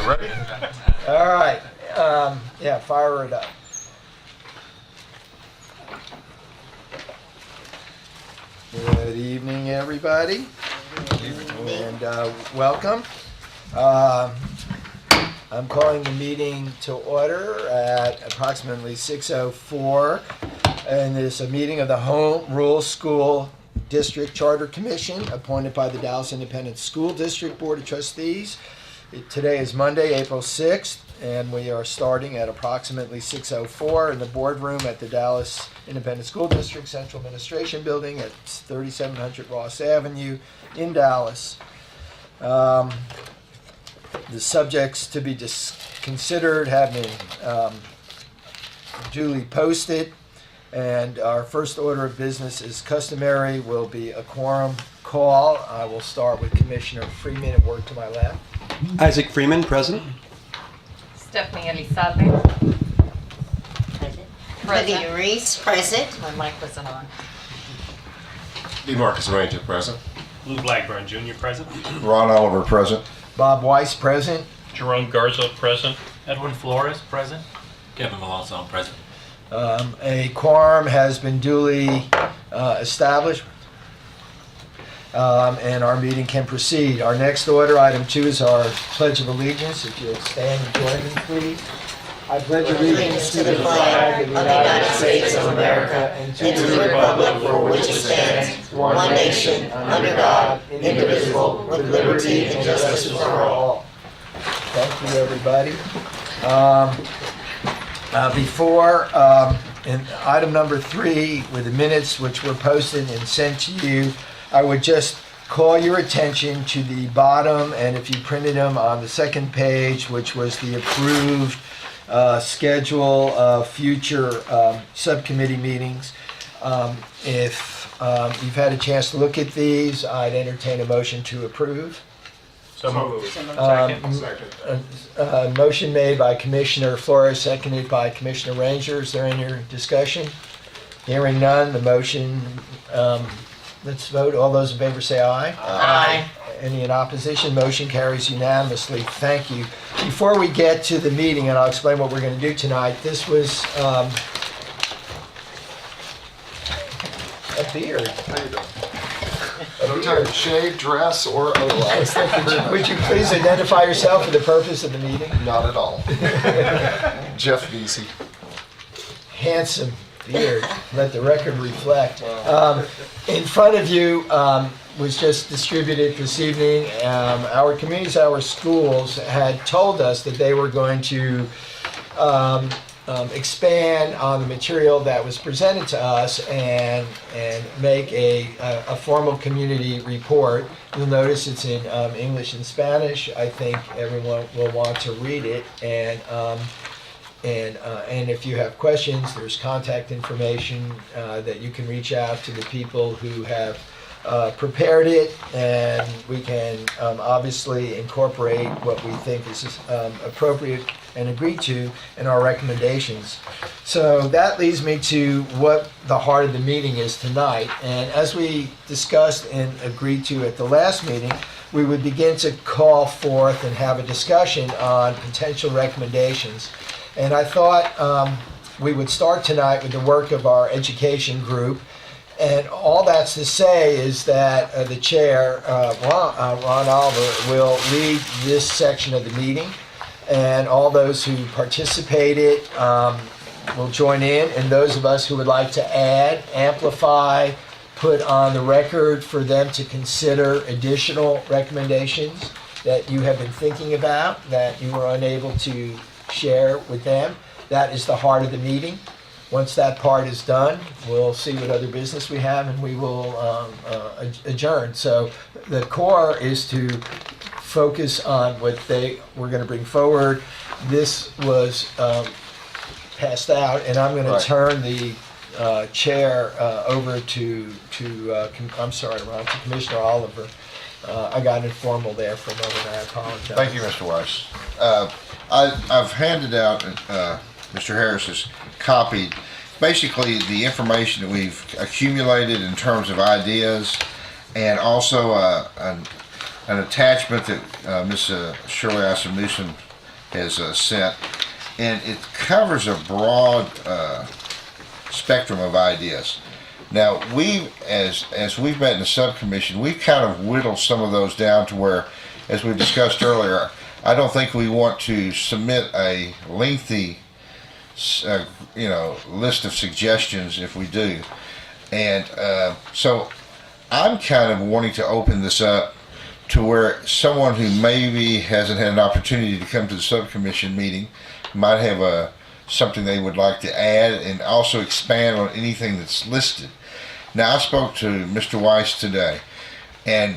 Ready? All right. Yeah, fire it up. Good evening, everybody, and welcome. I'm calling the meeting to order at approximately 6:04, and it's a meeting of the Home Rule School District Charter Commission appointed by the Dallas Independent School District Board of Trustees. Today is Monday, April 6th, and we are starting at approximately 6:04 in the boardroom at the Dallas Independent School District Central Administration Building at 3700 Ross Avenue in Dallas. The subjects to be considered have been duly posted, and our first order of business is customary, will be a quorum call. I will start with Commissioner Freeman and work to my left. Isaac Freeman, present. Stephanie Elizalde. Present. Present. Olivia Reese, present. My mic wasn't on. DeMarcus Ranger, present. Lou Blackburn Jr. present. Ron Oliver, present. Bob Weiss, present. Jerome Garza present. Edwin Flores present. Kevin Malonzo, present. A quorum has been duly established, and our meeting can proceed. Our next order, item 2, is our Pledge of Allegiance. If you'll stand and join me, please. I pledge allegiance to the flag of the United States of America and to the republic for which it stands, one nation, under God, indivisible, with liberty and justice for all. Thank you, everybody. Before, in item number 3, with the minutes which were posted and sent to you, I would just call your attention to the bottom, and if you printed them on the second page, which was the approved schedule of future subcommittee meetings. If you've had a chance to look at these, I'd entertain a motion to approve. So moved. Motion made by Commissioner Flores, seconded by Commissioner Ranger. Is there any discussion? Hearing none, the motion, let's vote. All those in favor say aye. Aye. Any in opposition? Motion carries unanimously. Thank you. Before we get to the meeting, and I'll explain what we're going to do tonight, this was a beard. No time to shave, dress, or otherwise. Would you please identify yourself for the purpose of the meeting? Not at all. Jeff Vesey. Handsome beard. Let the record reflect. In front of you was just distributed this evening. Our communities, our schools had told us that they were going to expand on the material that was presented to us and make a formal community report. You'll notice it's in English and Spanish. I think everyone will want to read it, and if you have questions, there's contact information that you can reach out to the people who have prepared it, and we can obviously incorporate what we think is appropriate and agreed to in our recommendations. So that leads me to what the heart of the meeting is tonight. And as we discussed and agreed to at the last meeting, we would begin to call forth and have a discussion on potential recommendations. And I thought we would start tonight with the work of our education group. And all that's to say is that the chair, Ron Oliver, will lead this section of the meeting. And all those who participated will join in. And those of us who would like to add, amplify, put on the record for them to consider additional recommendations that you have been thinking about, that you were unable to share with them. That is the heart of the meeting. Once that part is done, we'll see what other business we have, and we will adjourn. So the core is to focus on what they were going to bring forward. This was passed out, and I'm going to turn the chair over to I'm sorry, Ron, to Commissioner Oliver. I got informal there for a moment. I apologize. Thank you, Mr. Weiss. I've handed out Mr. Harris's copy, basically the information that we've accumulated in terms of ideas, and also an attachment that Ms. Shirley Asam-Newsom has sent, and it covers a broad spectrum of ideas. Now, as we've met in the subcommission, we've kind of whittled some of those down to where, as we discussed earlier, I don't think we want to submit a lengthy, list of suggestions if we do. And so I'm kind of wanting to open this up to where someone who maybe hasn't had an opportunity to come to the subcommission meeting might have something they would like to add and also expand on anything that's listed. Now, I spoke to Mr. Weiss today, and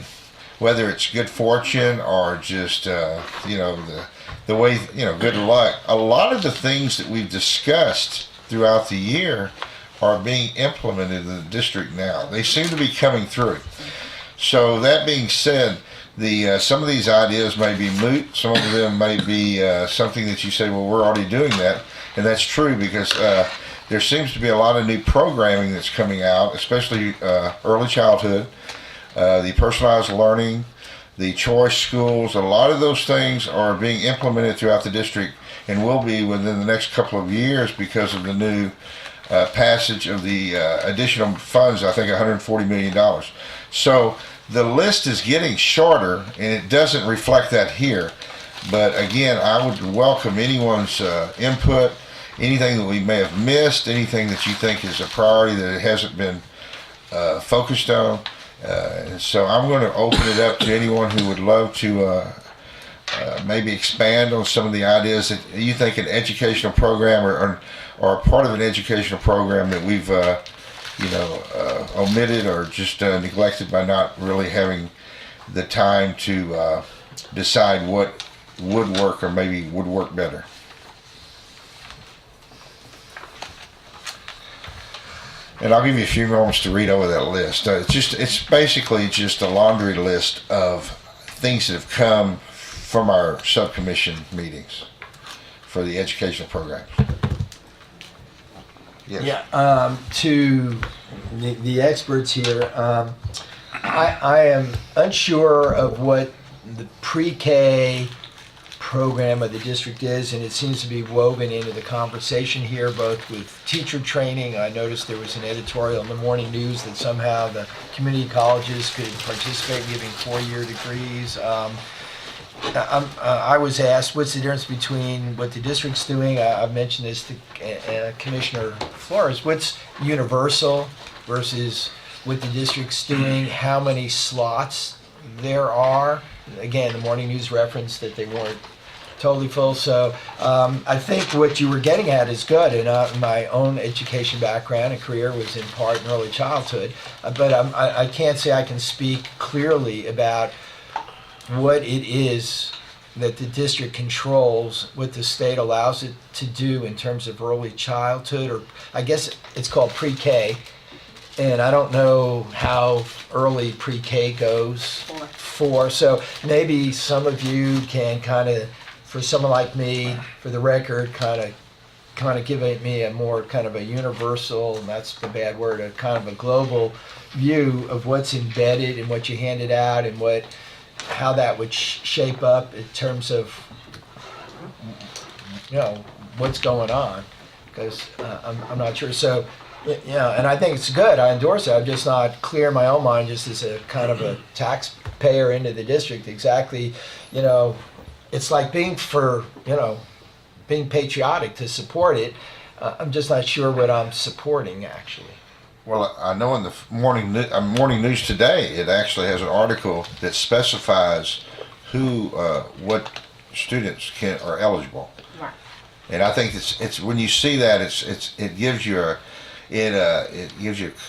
whether it's good fortune or just the way, good luck, a lot of the things that we've discussed throughout the year are being implemented in the district now. They seem to be coming through. So that being said, some of these ideas may be moot. Some of them may be something that you say, well, we're already doing that. And that's true because there seems to be a lot of new programming that's coming out, especially early childhood, the personalized learning, the choice schools. A lot of those things are being implemented throughout the district and will be within the next couple of years because of the new passage of the additional funds, I think $140 million. So the list is getting shorter, and it doesn't reflect that here. But again, I would welcome anyone's input, anything that we may have missed, anything that you think is a priority that it hasn't been focused on. So I'm going to open it up to anyone who would love to maybe expand on some of the ideas that you think an educational program or part of an educational program that we've omitted or just neglected by not really having the time to decide what would work or maybe would work better. And I'll give you a few moments to read over that list. It's basically just a laundry list of things that have come from our subcommission meetings for the educational programs. Yes. Yeah, to the experts here, I am unsure of what the pre-K program of the district is, and it seems to be woven into the conversation here, both with teacher training. I noticed there was an editorial in the morning news that somehow the community colleges could participate in giving 4-year degrees. I was asked, what's the difference between what the district's doing? I've mentioned this to Commissioner Flores. What's universal versus what the district's doing? How many slots there are? Again, the morning news referenced that they weren't totally full. So I think what you were getting at is good. And my own education background and career was in part in early childhood. But I can't say I can speak clearly about what it is that the district controls, what the state allows it to do in terms of early childhood, or I guess it's called pre-K. And I don't know how early pre-K goes. 4. So maybe some of you can kind of, for someone like me, for the record, kind of give me a more kind of a universal, and that's the bad word, a kind of a global view of what's embedded and what you handed out and how that would shape up in terms of what's going on, because I'm not sure. So and I think it's good. I endorse it. I'm just not clear in my own mind, just as a kind of a taxpayer into the district, exactly. It's like being patriotic to support it. I'm just not sure what I'm supporting actually. Well, I know in the morning news today, it actually has an article that specifies what students are eligible. Right. And I think it's when you see that, it gives you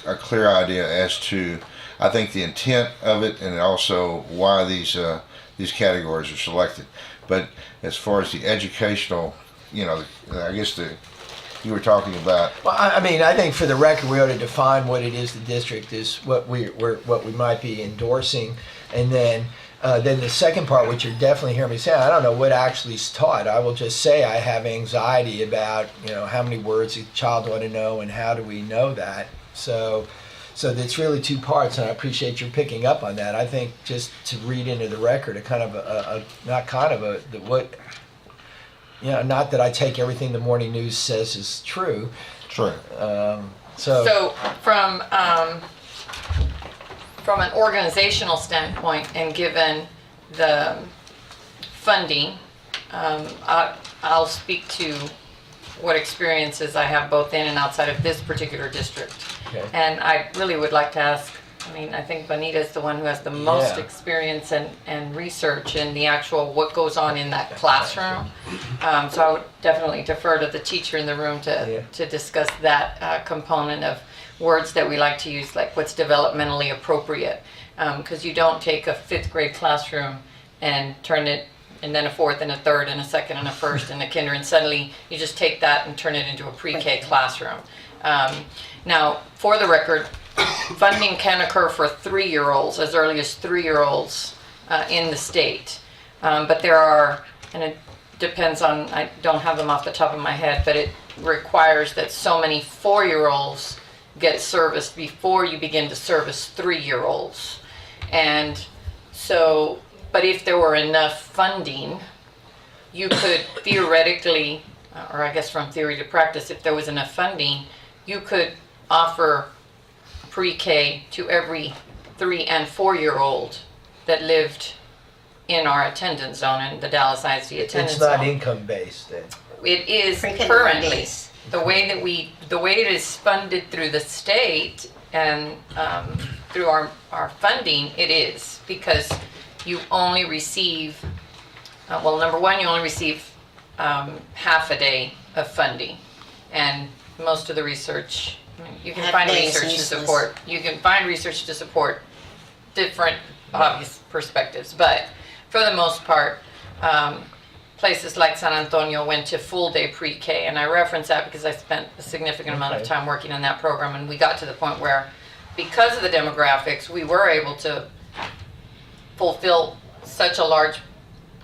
a clear idea as to, I think, the intent of it and also why these categories are selected. But as far as the educational, I guess you were talking about. Well, I mean, I think for the record, we ought to define what it is the district is, what we might be endorsing, and then the second part, which you're definitely hearing me say, I don't know what actually is taught. I will just say I have anxiety about how many words a child ought to know and how do we know that. So it's really 2 parts, and I appreciate your picking up on that. I think just to read into the record, not that I take everything the morning news says is true. True. So from an organizational standpoint and given the funding, I'll speak to what experiences I have both in and outside of this particular district. Okay. And I really would like to ask, I think Bonita is the one who has the most Yeah. experience and research in the actual what goes on in that classroom. So I would definitely defer to the teacher in the room to discuss that component of words that we like to use, like what's developmentally appropriate. Because you don't take a fifth grade classroom and turn it, and then a fourth and a third and a second and a first and a kinder, and suddenly you just take that and turn it into a pre-K classroom. Now, for the record, funding can occur for 3-year-olds, as early as 3-year-olds in the state. But there are, and it depends on, I don't have them off the top of my head, but it requires that so many 4-year-olds get serviced before you begin to service 3-year-olds. And so, but if there were enough funding, you could theoretically, or I guess from theory to practice, if there was enough funding, you could offer pre-K to every 3 and 4-year-old that lived in our attendance zone, in the Dallas ISD attendance It's zone. not income based then. It is Pre-K currently. days. The way it is funded through the state and through our funding, it is, because you only receive, number one, you only receive half a day of funding. And most of the research, you can Half find day is research to useless. support, different obvious perspectives. But for the most part, places like San Antonio went to full day pre-K, and I reference that because I spent a significant amount of Okay. time working on that program, and we got to the point where, because of the demographics, we were able to fulfill such a large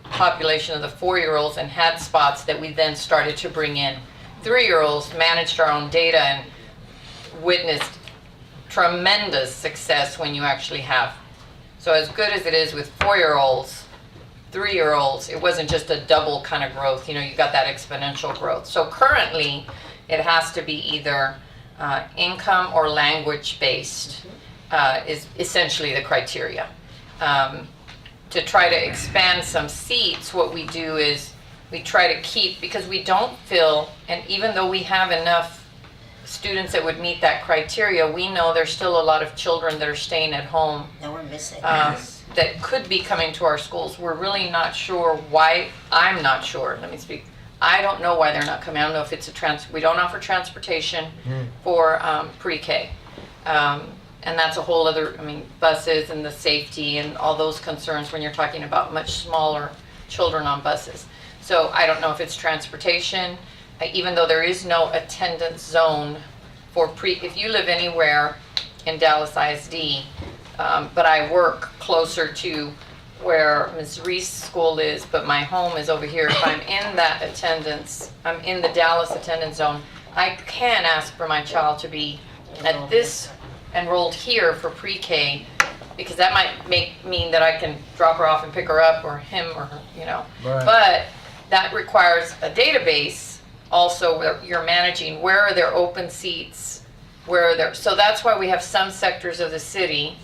population of the 4-year-olds and had spots that we then started to bring in 3-year-olds, managed our own data, and witnessed tremendous success when you actually have. So as good as it is with 4-year-olds, 3-year-olds, it wasn't just a double kind of growth, you got that exponential growth. So currently, it has to be either income or language based is essentially the criteria. To try to expand some seats, what we do is we try to keep, because we don't fill, and even though we have enough students that would meet that criteria, we know there's still a lot of children that are staying at home No, we're missing. that could be coming to our schools. We're really not sure why. I'm not sure. Let me speak. I don't know why they're not coming. I don't know if it's we don't offer transportation for pre-K. And that's a whole other, buses and the safety and all those concerns when you're talking about much smaller children on buses. So I don't know if it's transportation, even though there is no attendance zone for if you live anywhere in Dallas ISD, but I work closer to where Ms. Reese School is, but my home is over here. If I'm in that attendance, I'm in the Dallas attendance zone, I can ask for my child to be at this enrolled here for pre-K, because that might mean that I can drop her off and pick her up, or him or her, Right. But that requires a database also where you're managing where are there open seats, so that's why we have some sectors of the city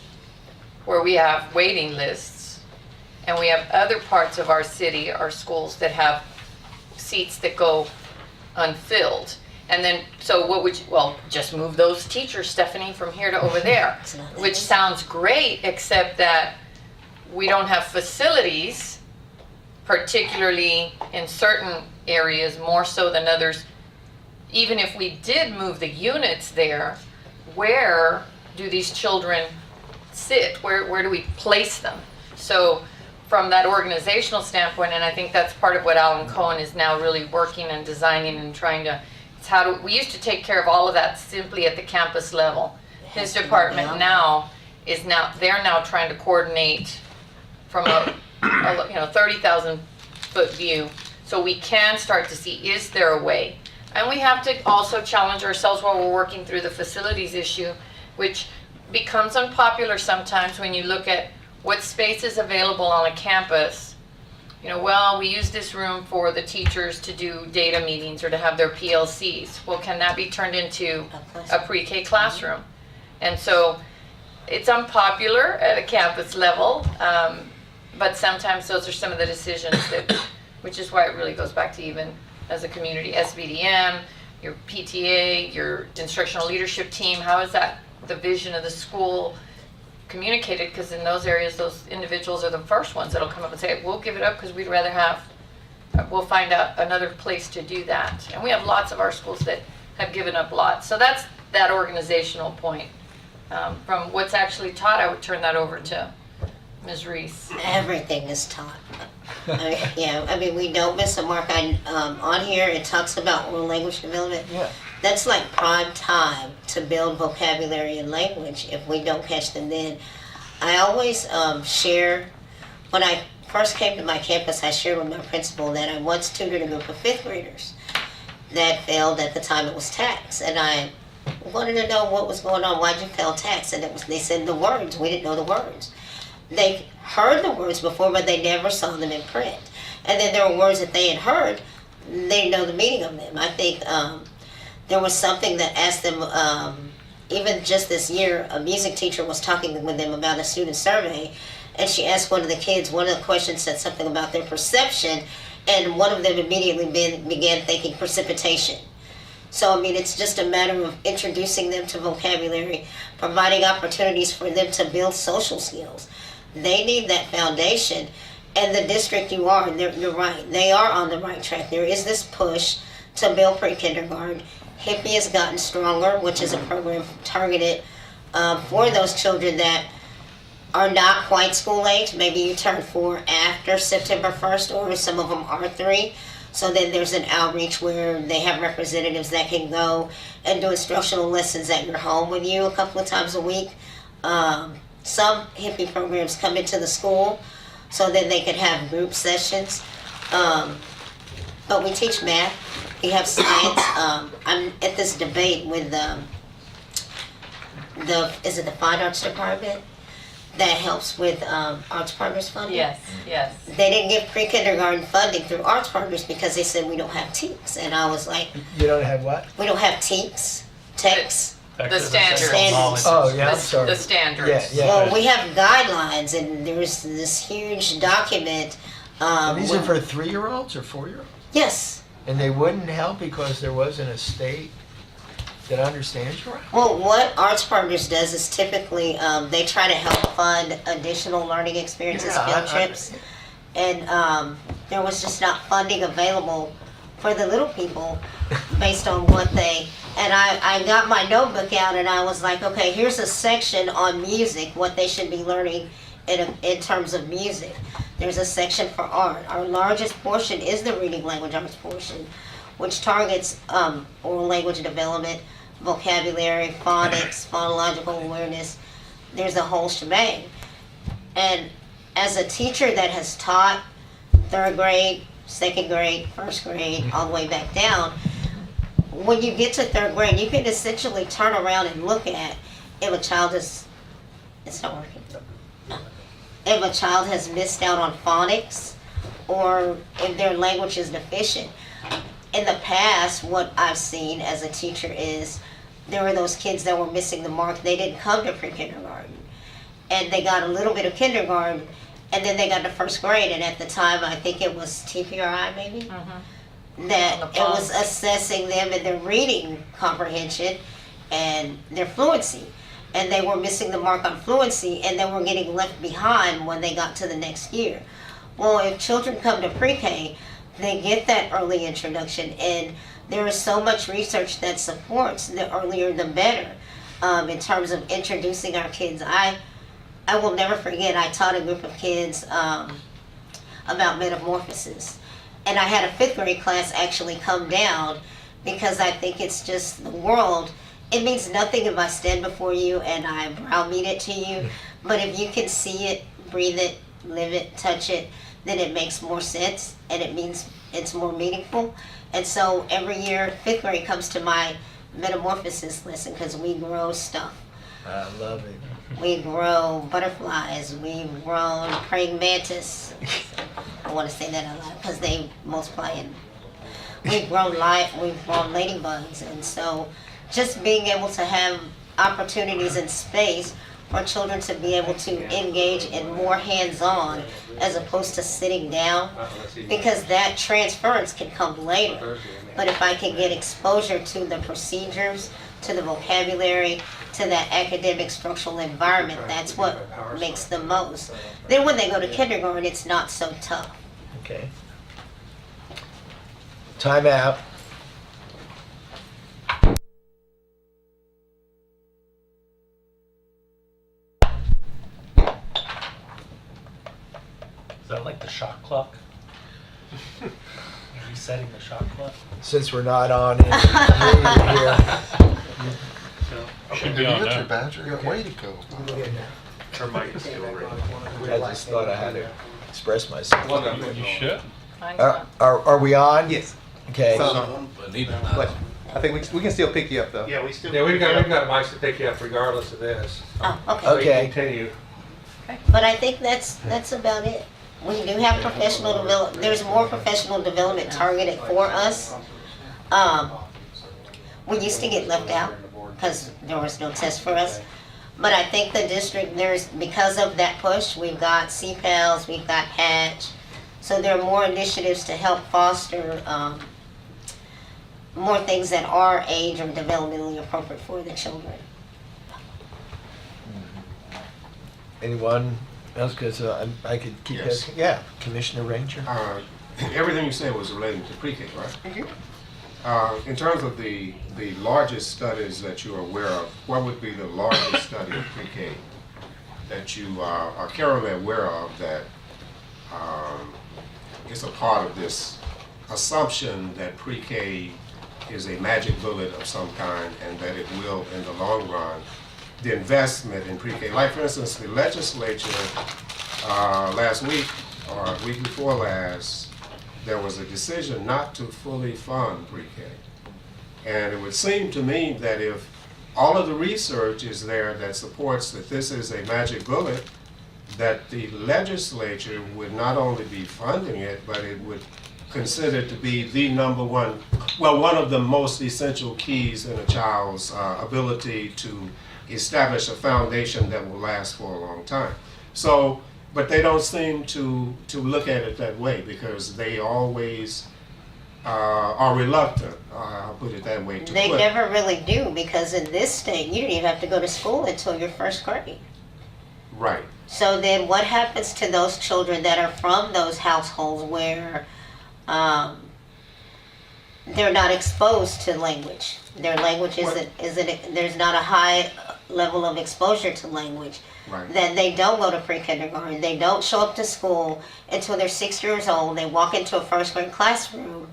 where we have waiting lists, and we have other parts of our city, our schools, that have seats that go unfilled. And then, so what would just move those teachers, Stephanie, from here to over there, It's not that which easy. sounds great, except that we don't have facilities, particularly in certain areas, more so than others. Even if we did move the units there, where do these children sit? Where do we place them? So from that organizational standpoint, and I think that's part of what Alan Cohen is now really working and designing and trying to, we used to take care of all of that simply at the campus level. His department they're now trying to coordinate from a 30,000 foot view, so we can start to see, is there a way? And we have to also challenge ourselves while we're working through the facilities issue, which becomes unpopular sometimes when you look at what space is available on a campus well, we use this room for the teachers to do data meetings or to have their PLCs. Well, can that be turned into a pre-K classroom? And so it's unpopular at a campus level, but sometimes those are some of the decisions which is why it really goes back to even as a community, SBDM, your PTA, your instructional leadership team, how is that the vision of the school communicated? Because in those areas, those individuals are the first ones that'll come up and say, we'll give it up because we'd rather we'll find out another place to do that. And we have lots of our schools that have given up lots. So that's that organizational point. From what's actually taught, I would turn that over to Ms. Reese. Everything is taught. We don't miss a mark. On here, it talks about oral language development. Yeah. That's like prime time to build vocabulary and language if we don't catch them then. I always share, when I first came to my campus, I shared with my principal that I once tutored a group of 5th graders that failed at the time it was tax. And I wanted to know what was going on, why'd you fail tax? And they said the words, we didn't know the words. They heard the words before, but they never saw them in print. And then there were words that they had heard, they didn't know the meaning of them. I think there was something that asked them, even just this year, a music teacher was talking with them about a student survey, and she asked one of the kids, one of the questions said something about their perception, and one of them immediately began thinking precipitation. So, it's just a matter of introducing them to vocabulary, providing opportunities for them to build social skills. They need that foundation. And the district you're right, they are on the right track. There is this push to build pre-kindergarten. Hippie has gotten stronger, which is a program targeted for those children that are not quite school age. Maybe you turn 4 after September 1st, or some of them are 3. So then there's an outreach where they have representatives that can go and do instructional lessons at your home with you a couple of times a week. Some hippie programs come into the school so then they can have group sessions. But we teach math, we have science. I'm at this debate with is it the Fine Arts Department that helps with Arts Partners funding? Yes. They didn't give pre-kindergarten funding through Arts Partners because they said we don't have TEKS. And I was like, You don't have what? we don't have TEKS, TEKS. The standards. Standards. Oh, yeah, I'm sorry. The standards. Yeah. Well, we have guidelines, and there's this huge document. And these are for 3-year-olds or 4-year-olds? Yes. And they wouldn't help because there wasn't a state that understands you? Well, what Arts Partners does is typically they try to help fund additional learning experiences, field trips. And there was just not funding available for the little people based on what they... And I got my notebook out and I was like, okay, here's a section on music, what they should be learning in terms of music. There's a section for art. Our largest portion is the reading language arts portion, which targets oral language development, vocabulary, phonics, phonological awareness. There's a whole shebang. And as a teacher that has taught 3rd grade, 2nd grade, 1st grade, all the way back down, when you get to 3rd grade, you can essentially turn around and look at if a child is, it's not working. If a child has missed out on phonics or if their language is deficient. In the past, what I've seen as a teacher is there were those kids that were missing the mark. They didn't come to pre-kindergarten. And they got a little bit of kindergarten, and then they got to 1st grade. And at the time, I think it was TPRI maybe, that it was assessing them in their reading comprehension and their fluency. And they were missing the mark on fluency, and they were getting left behind when they got to the next year. Well, if children come to pre-K, they get that early introduction, and there is so much research that supports the earlier the better in terms of introducing our kids. I will never forget, I taught a group of kids about metamorphosis. And I had a 5th grade class actually come down because I think it's just the world. It means nothing if I stand before you and I browbeat it to you. But if you can see it, breathe it, live it, touch it, then it makes more sense and it means it's more meaningful. And so every year, 5th grade comes to my metamorphosis lesson because we grow stuff. I love it. We grow butterflies, we've grown praying mantis, want to say that out loud because they multiply and we've grown ladybugs, and so just being able to have opportunities and space for children to be able to engage in more hands-on as opposed to sitting down, because that transference can come later. But if I can get exposure to the procedures, to the vocabulary, to that academic structural environment, that's what makes the most. Then when they go to kindergarten, it's not so tough. Okay. Time out. Is that like the shot clock? Resetting the shot clock? Since we're not on in here. Should be on now. badger? Way to go. Her mic is still ringing. I just thought I had to express myself. You should. Mine's on. Are we on? Yes. Okay. But neither not. But I think we can still pick you up though. Yeah, we still. Yeah, we've got mics to pick you up regardless of this. Oh, okay. So you Okay. continue. But I think that's about it. We do have professional development. There's more professional development targeted for us. We used to get left out because there was no test for us. But I think the district, because of that push, we've got CPALs, we've got Hatch. So there are more initiatives to help foster more things that are age or developmentally appropriate for the children. Anyone else? Because I could keep Yes. asking. Yeah, Commissioner Ranger. Everything you said was relating to pre-K, right? In terms of the largest studies that you're aware of, what would be the largest study of pre-K that you are currently aware of that is a part of this assumption that pre-K is a magic bullet of some kind and that it will, in the long run, the investment in pre-K. Like, for instance, the legislature last week or week before last, there was a decision not to fully fund pre-K. And it would seem to me that if all of the research is there that supports that this is a magic bullet, that the legislature would not only be funding it, but it would consider it to be the number one, well, one of the most essential keys in a child's ability to establish a foundation that will last for a long time. So, but they don't seem to look at it that way because they always are reluctant, I'll put it that way. They never really do, because in this state, you don't even have to go to school until your first grade. Right. So then what happens to those children that are from those households where they're not exposed to language? Their language isn't there's not a high level of exposure to language. Right. Then they don't go to pre-kindergarten. They don't show up to school until they're 6 years old. They walk into a first grade classroom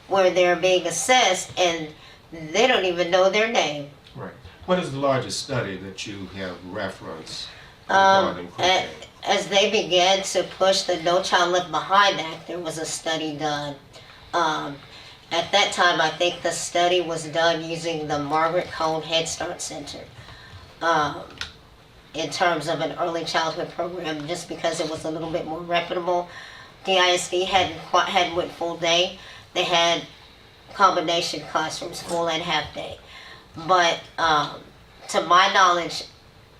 where they're being assessed and they don't even know their name. Right. What is the largest study that you have referenced regarding pre-K? As they began to push the No Child Left Behind Act, there was a study done. At that time, I think the study was done using the Margaret Cone Head Start Center in terms of an early childhood program, just because it was a little bit more reputable. The ISD hadn't went full day. They had combination classrooms, full and half day. But to my knowledge,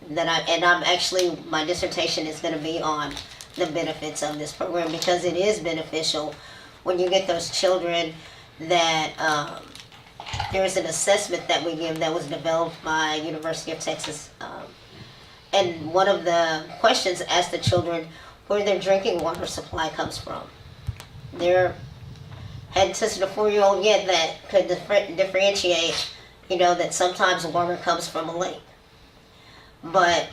my dissertation is going to be on the benefits of this program, because it is beneficial when you get those children that there's an assessment that we give that was developed by University of Texas. And one of the questions asked the children where their drinking water supply comes from. There hadn't tested a 4-year-old yet that could differentiate, that sometimes water comes from a lake. But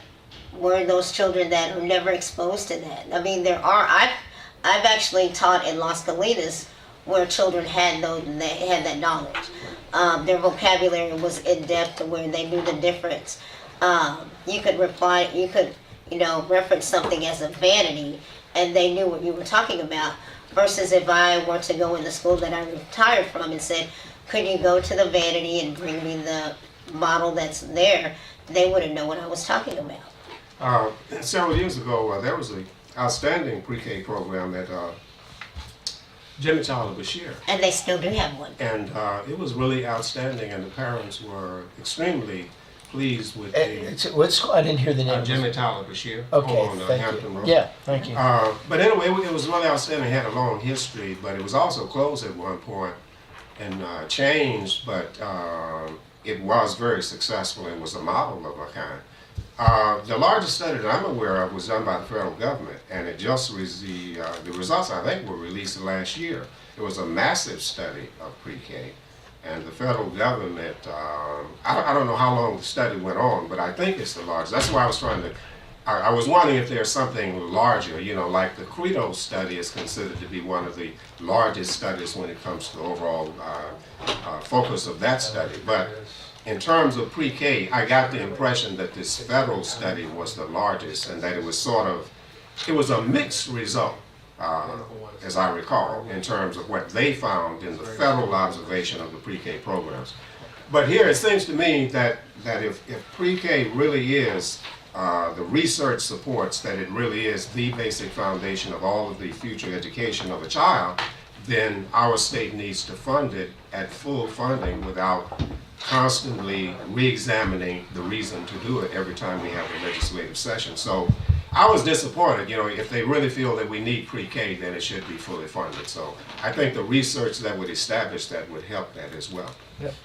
were those children that are never exposed to that? I mean, I've actually taught in Las Colinas where children had that knowledge. Their vocabulary was in depth to where they knew the difference. You could reference something as a vanity and they knew what you were talking about, versus if I were to go in the school that I retired from and said, could you go to the vanity and bring me the model that's there, they wouldn't know what I was talking about. Several years ago, there was an outstanding pre-K program at Jimmy Tyler Bashir. And they still do have one. And it was really outstanding, and the parents were extremely pleased with the I didn't hear the name. Jimmy Tyler Bashir Okay, on thank Hampton you. Road. Yeah, thank you. But anyway, it was really outstanding. It had a long history, but it was also closed at one point and changed, but it was very successful and was a model of a kind. The largest study that I'm aware of was done by the federal government, and it just was the results, I think, were released last year. It was a massive study of pre-K, and the federal government, I don't know how long the study went on, but I think it's the largest. That's why I was trying to, I was wondering if there's something larger, you know, like the Credo study is considered to be one of the largest studies when it comes to the overall focus of that study. But in terms of pre-K, I got the impression that this federal study was the largest, and that it was it was a mixed result, as I recall, in terms of what they found in the federal observation of the pre-K programs. But here it seems to me that if pre-K really is, the research supports that it really is the basic foundation of all of the future education of a child, then our state needs to fund it at full funding without constantly re-examining the reason to do it every time we have a legislative session. So I was disappointed, you know, if they really feel that we need pre-K, then it should be fully funded. So I think the research that would establish that would help that as well. Yep.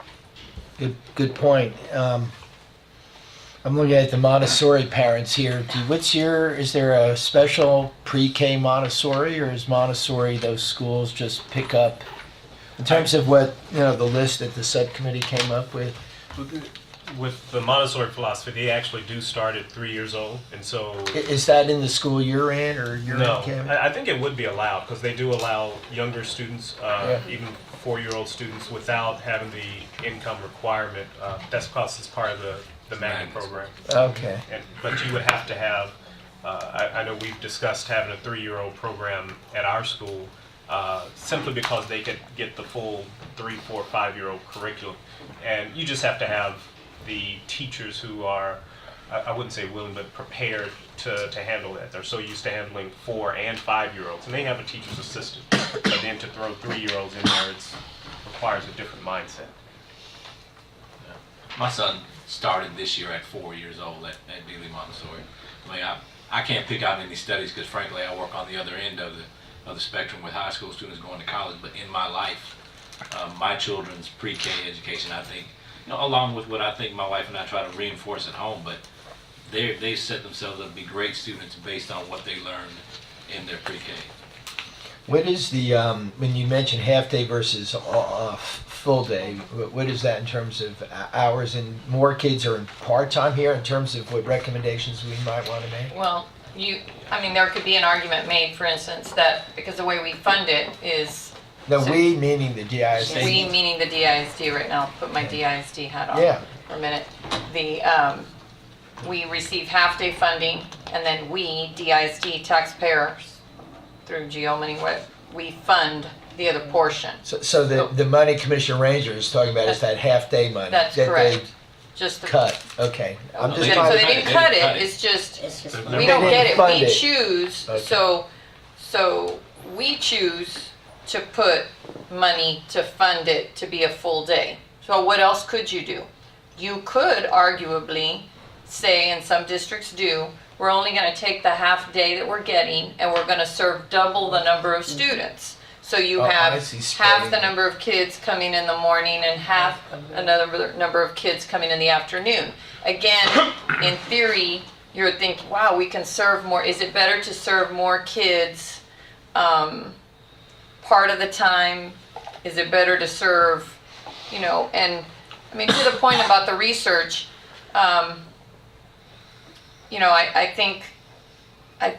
Good point. I'm looking at the Montessori parents here. Is there a special pre-K Montessori, or is Montessori those schools just pick up in terms of what, you know, the list that the subcommittee came up with? With the Montessori philosophy, they actually do start at 3 years old, and so Is that in the school you're in, or you're no, in, Kevin? I think it would be allowed because they do allow younger students, even 4-year-old students, without having the income requirement. That's because it's part of the magnet program. Okay. But you would have to have. I know we've discussed having a 3-year-old program at our school. Simply because they could get the full 3, 4, 5-year-old curriculum, and you just have to have the teachers who are, I wouldn't say willing, but prepared to handle that. They're so used to handling 4 and 5-year-olds, and they have a teacher's assistant. But then to throw 3-year-olds in there, it requires a different mindset. My son started this year at 4 years old at Dealey Montessori. I mean, I can't pick out any studies because frankly I work on the other end of the spectrum with high school students going to college, but in my life, my children's pre-K education, I think, you know, along with what I think my wife and I try to reinforce at home, but they set themselves up to be great students based on what they learned in their pre-K. What is the, when you mention half day versus full day, what is that in terms of hours? And more kids are in part-time here in terms of what recommendations we might want to make? Well, there could be an argument made, for instance, that because the way we fund it is. No, we meaning the DISD. We meaning the DISD right now. Put my DISD hat on for a minute. We receive half-day funding, and then we, DISD taxpayers, through Geo money, we fund the other portion. So the money Commissioner Ranger is talking about is that half-day money. That's that correct. Just the cut. Okay. I'm just So trying they didn't cut it. It's just we don't get it. We choose. Okay. So we choose to put money to fund it to be a full day. So what else could you do? You could arguably say, and some districts do, we're only going to take the half day that we're getting and we're going to serve double the number of students. So you have half the number of kids coming in the morning and half another number of kids coming in the afternoon. Again, in theory, you're thinking, wow, we can serve more. Is it better to serve more kids part of the time? Is it better to serve, and I mean, to the point about the research, I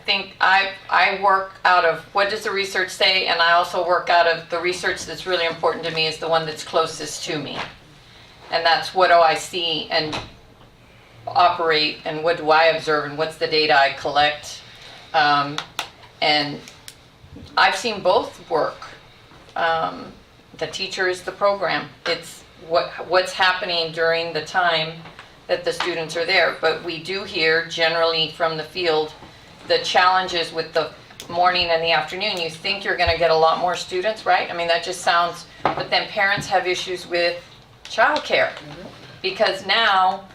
think I work out of what does the research say, and I also work out of the research that's really important to me is the one that's closest to me. And that's what do I see and operate, and what do I observe, and what's the data I collect. And I've seen both work. The teacher is the program. It's what's happening during the time that the students are there. But we do hear generally from the field the challenges with the morning and the afternoon, you think you're gonna get a lot more students, right? I mean, that just sounds, but then parents have issues with childcare. Because now,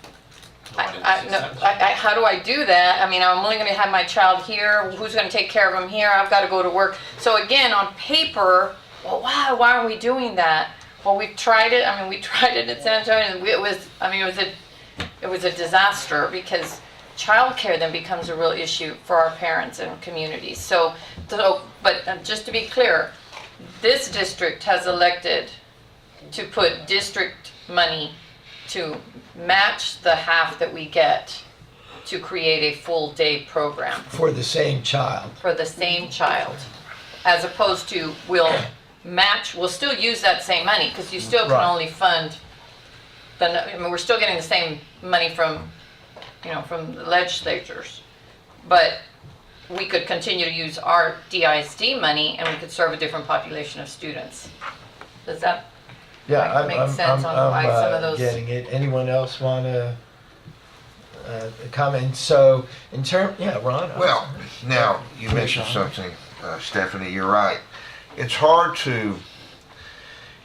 how do I do that? I mean, I'm only gonna have my child here, who's gonna take care of him here, I've gotta go to work. So again, on paper, well, why are we doing that? Well, we've tried it, I mean, we tried it in San Antonio, and it was a disaster, because childcare then becomes a real issue for our parents and communities. So, but just to be clear, this district has elected to put district money to match the half that we get to create a full day program For the same child. for the same child, as opposed to we'll still use that same money, because you still can Right. only fund I mean, we're still getting the same money from the legislatures, but we could continue to use our DISD money and we could serve a different population of students. Does that Yeah, make I'm sense on why some of those? getting it. Anyone else want to comment? So, Ron? Well, now, you mentioned something, Stephanie, you're right. It's hard to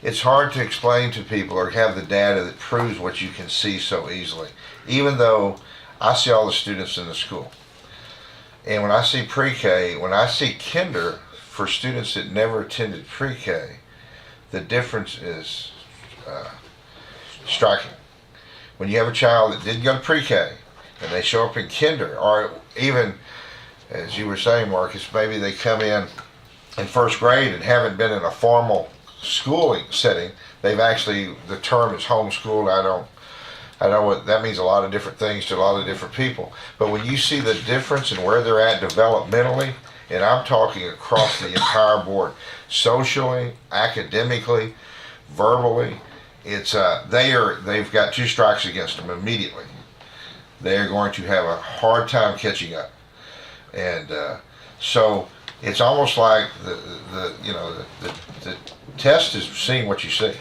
explain to people or have the data that proves what you can see so easily. Even though I see all the students in the school. And when I see pre-K, when I see kinder for students that never attended pre-K, the difference is striking. When you have a child that didn't go to pre-K and they show up in kinder, or even, as you were saying, Marcus, maybe they come in first grade and haven't been in a formal schooling setting. They've actually, the term is homeschooled. I know what that means, a lot of different things to a lot of different people. But when you see the difference in where they're at developmentally, and I'm talking across the entire board, socially, academically, verbally, it's they've got two strikes against them immediately. They're going to have a hard time catching up, and so it's almost like the test is seeing what you see,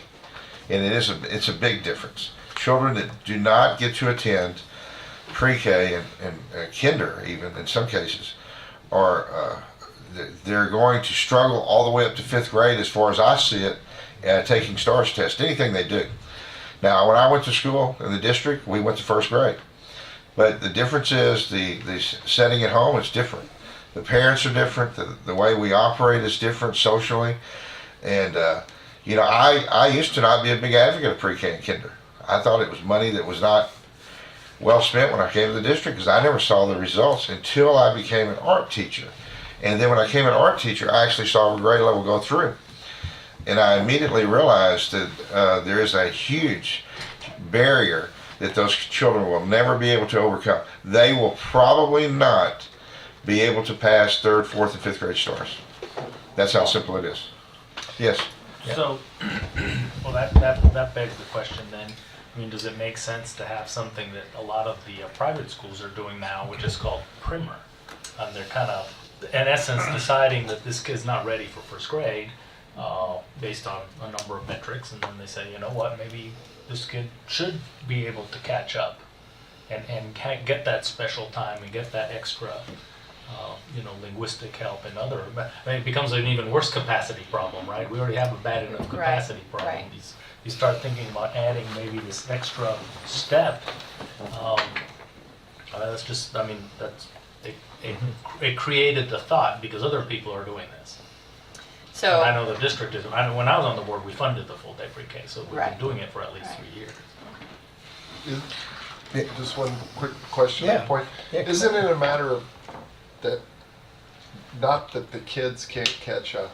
and it's a big difference. Children that do not get to attend pre-K and kinder, even in some cases, are they're going to struggle all the way up to 5th grade, as far as I see it, taking STARS test, anything they do. Now, when I went to school in the district, we went to 1st grade, but the difference is the setting at home is different. The parents are different. The way we operate is different socially, and I used to not be a big advocate of pre-K and kinder. I thought it was money that was not well spent when I came to the district, because I never saw the results until I became an art teacher. And then when I became an art teacher, I actually saw a grade level go through. And I immediately realized that there is a huge barrier that those children will never be able to overcome. They will probably not be able to pass 3rd, 4th, and 5th grade STARS. That's how simple it is. Yes? So, well, that begs the question then. I mean, does it make sense to have something that a lot of the private schools are doing now, which is called primer? They're kind of, in essence, deciding that this kid's not ready for 1st grade based on a number of metrics, and then they say, you know what, maybe this kid should be able to catch up and get that special time and get that extra linguistic help and other. I mean, it becomes an even worse capacity problem, right? We already have a bad enough capacity problem. Right. You start thinking about adding maybe this extra step. That's just, I mean, it created the thought because other people are doing this. So And I know the district is, when I was on the board, we funded the full day pre-K, so we've Right. been doing it for at least Right. 3 years. Just one quick question Yeah. or point. Yeah. Isn't it a matter of that, not that the kids can't catch up,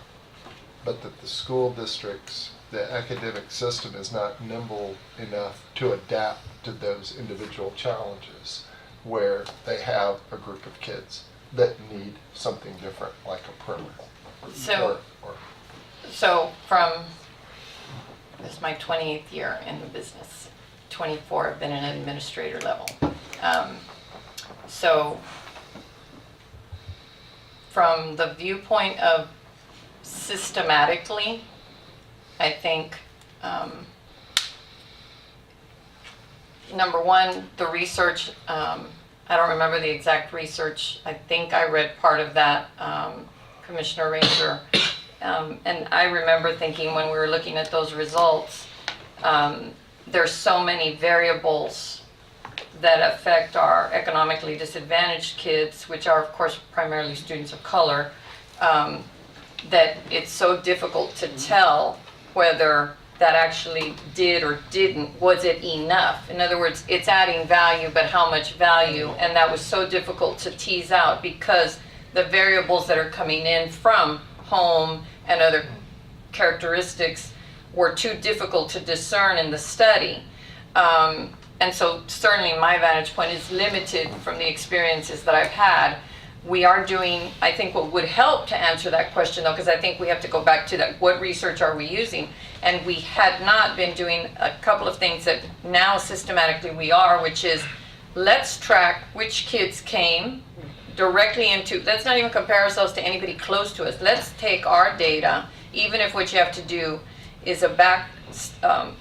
but that the school districts, the academic system is not nimble enough to adapt to those individual challenges, where they have a group of kids that need something different, like a primer? So from, this is my 28th year in the business, 24 I've been an administrator level. So from the viewpoint of systematically, I think number one, the research, I don't remember the exact research. I think I read part of that Commissioner Ranger. And I remember thinking when we were looking at those results, there's so many variables that affect our economically disadvantaged kids, which are of course primarily students of color, that it's so difficult to tell whether that actually did or didn't, was it enough? In other words, it's adding value, but how much value? And that was so difficult to tease out because the variables that are coming in from home and other characteristics were too difficult to discern in the study. And so certainly my vantage point is limited from the experiences that I've had. We are doing, I think what would help to answer that question though, because I think we have to go back to that, what research are we using? And we had not been doing a couple of things that now systematically we are, which is let's track which kids came directly into, let's not even compare ourselves to anybody close to us. Let's take our data, even if what you have to do is a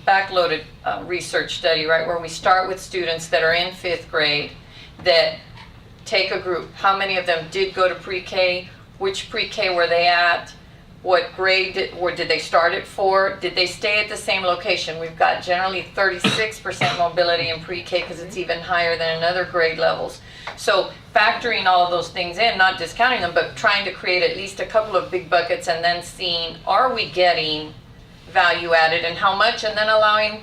backloaded research study, right, where we start with students that are in 5th grade, that take a group, how many of them did go to pre-K, which pre-K were they at, what grade did they start it for, did they stay at the same location? We've got generally 36% mobility in pre-K because it's even higher than in other grade levels. So factoring all of those things in, not discounting them, but trying to create at least a couple of big buckets and then seeing, are we getting value added and how much, and then allowing,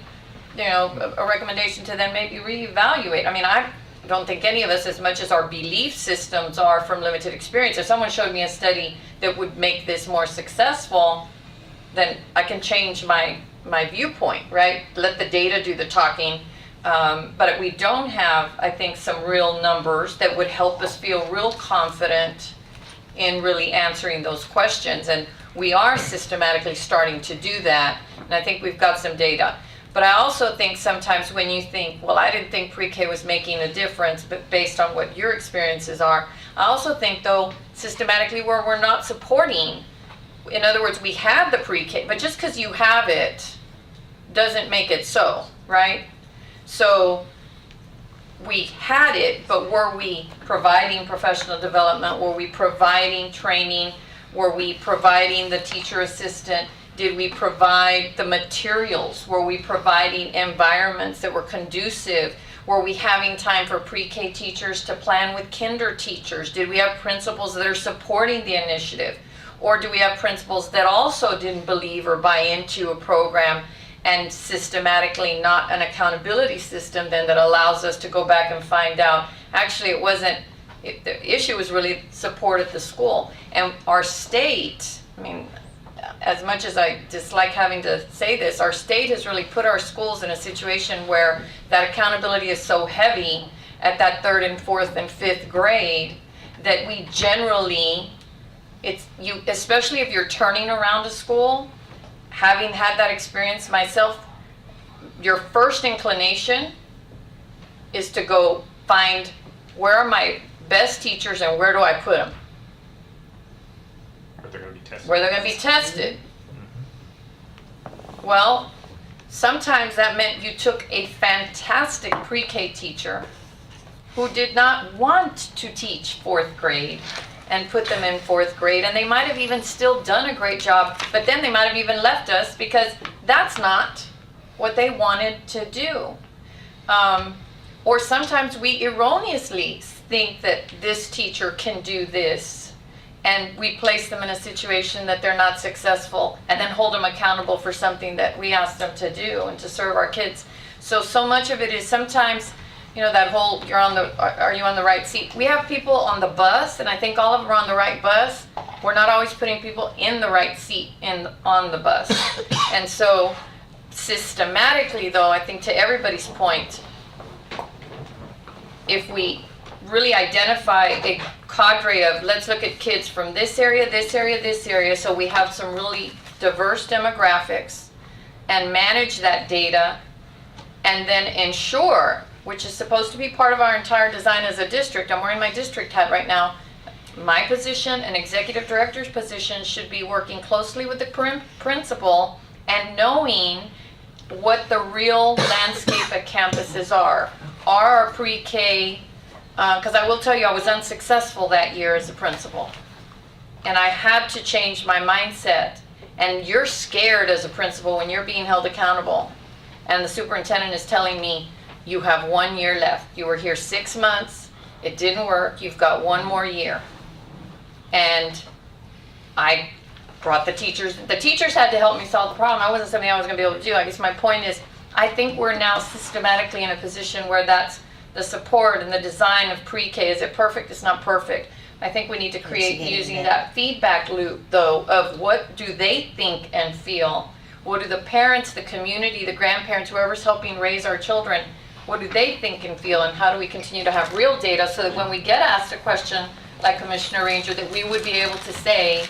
a recommendation to then maybe reevaluate. I mean, I don't think any of us, as much as our belief systems are from limited experience, if someone showed me a study that would make this more successful, then I can change my viewpoint, right? Let the data do the talking. But we don't have, I think, some real numbers that would help us feel real confident in really answering those questions. And we are systematically starting to do that. And I think we've got some data. But I also think sometimes when you think, well, I didn't think pre-K was making a difference, but based on what your experiences are, I also think, though, systematically where we're not supporting, in other words, we have the pre-K, but just because you have it doesn't make it so, right? So we had it, but were we providing professional development? Were we providing training? Were we providing the teacher assistant? Did we provide the materials? Were we providing environments that were conducive? Were we having time for pre-K teachers to plan with kinder teachers? Did we have principals that are supporting the initiative? Or do we have principals that also didn't believe or buy into a program and systematically not an accountability system then that allows us to go back and find out, actually it wasn't, the issue was really support at the school. And our state, I mean, as much as I dislike having to say this, our state has really put our schools in a situation where that accountability is so heavy at that 3rd and 4th and 5th grade that we generally, especially if you're turning around a school, having had that experience myself, your first inclination is to go find where are my best teachers and where do I put them? But they're going to be tested. Where they're going to be tested. Well, sometimes that meant you took a fantastic pre-K teacher who did not want to teach 4th grade and put them in 4th grade, and they might have even still done a great job, but then they might have even left us because that's not what they wanted to do. Or sometimes we erroneously think that this teacher can do this, and we place them in a situation that they're not successful, and then hold them accountable for something that we asked them to do and to serve our kids. So much of it is sometimes, that whole, are you on the right seat? We have people on the bus, and I think all of them are on the right bus. We're not always putting people in the right seat on the bus. And so systematically, though, I think to everybody's point, if we really identify a cadre of, let's look at kids from this area, this area, this area, so we have some really diverse demographics, and manage that data, and then ensure, which is supposed to be part of our entire design as a district. I'm wearing my district hat right now. My position and executive director's position should be working closely with the principal and knowing what the real landscape at campuses are. Are our pre-K, because I will tell you I was unsuccessful that year as a principal. and I had to change my mindset. And you're scared as a principal when you're being held accountable. And the superintendent is telling me, you have 1 year left. You were here 6 months. It didn't work. You've got 1 more year. And I brought the teachers. The teachers had to help me solve the problem. I wasn't something I was going to be able to do. I guess my point is, I think we're now systematically in a position where that's the support and the design of pre-K. Is it perfect? It's not perfect. I think we need to create using that feedback loop, though, of what do they think and feel. What do the parents, the community, the grandparents, whoever's helping raise our children, what do they think and feel, and how do we continue to have real data so that when we get asked a question like Commissioner Ranger, that we would be able to say,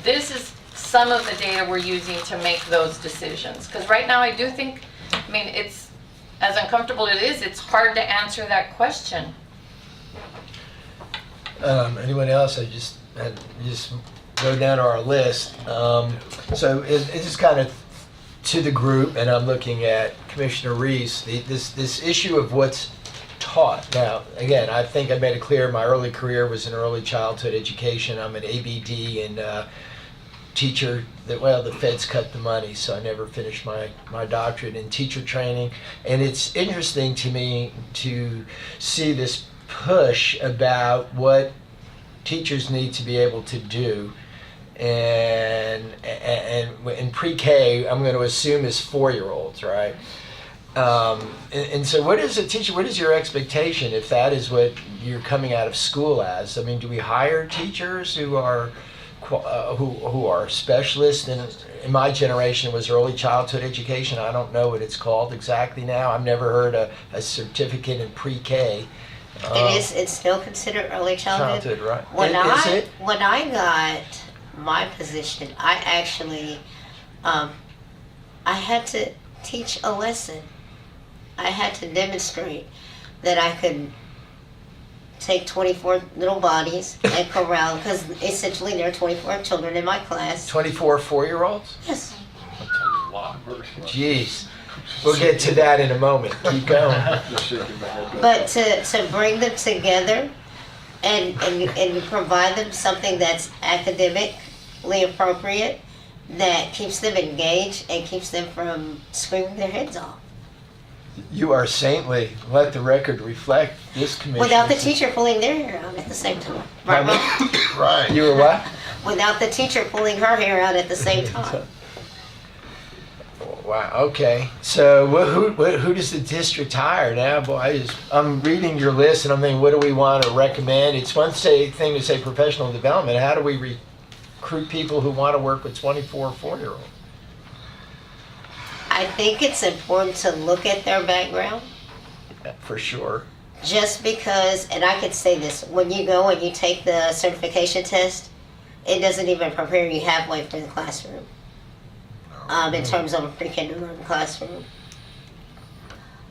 this is some of the data we're using to make those decisions. Because right now I do think, I mean, it's, as uncomfortable it is, it's hard to answer that question. Anyone else? I just go down to our list. So it's just kind of to the group, and I'm looking at Commissioner Reese. This issue of what's taught. Now, again, I think I made it clear my early career was in early childhood education. I'm an ABD and teacher. The feds cut the money, so I never finished my doctorate in teacher training. And it's interesting to me to see this push about what teachers need to be able to do, and in pre-K, I'm going to assume is 4-year-olds, right? And so, what is a teacher? What is your expectation if that is what you're coming out of school as? I mean, do we hire teachers who are specialists? In my generation, it was early childhood education. I don't know what it's called exactly now. I've never heard a certificate in pre-K. It's still considered early childhood. Right? When I got my position, I actually I had to teach a lesson. I had to demonstrate that I could take 24 little bodies and corral, because essentially there are 24 children in my class. 24 4-year-olds? Yes. Jeez. We'll get to that in a moment. Keep going. But to bring them together and provide them something that's academically appropriate, that keeps them engaged and keeps them from screaming their heads off. You are saintly. Let the record reflect this commission. Without the teacher pulling their hair out at the same time. Right, Mom? Right. You were what? Without the teacher pulling her hair out at the same time. Wow. Okay. So who does the district hire now? Boy, I'm reading your list and I'm thinking, what do we want to recommend? It's one thing to say professional development. How do we recruit people who want to work with 24 4-year-olds? I think it's important to look at their background. For sure. Just because, and I could say this, when you go and you take the certification test, it doesn't even prepare you halfway for the classroom. In terms of a pre-kindergarten classroom.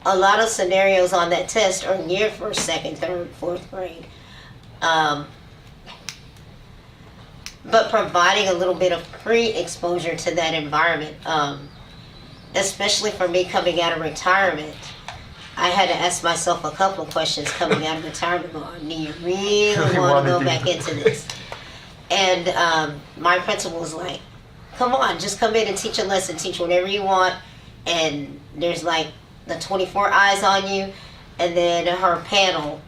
A lot of scenarios on that test are geared for 2nd, 3rd, 4th grade. But providing a little bit of pre-exposure to that environment, especially for me coming out of retirement, I had to ask myself a couple of questions coming out of retirement. Do you really want to go back into this? And my principal was like, come on, just come in and teach a lesson, teach whatever you want, and there's like the 24 eyes on you, and then her panel,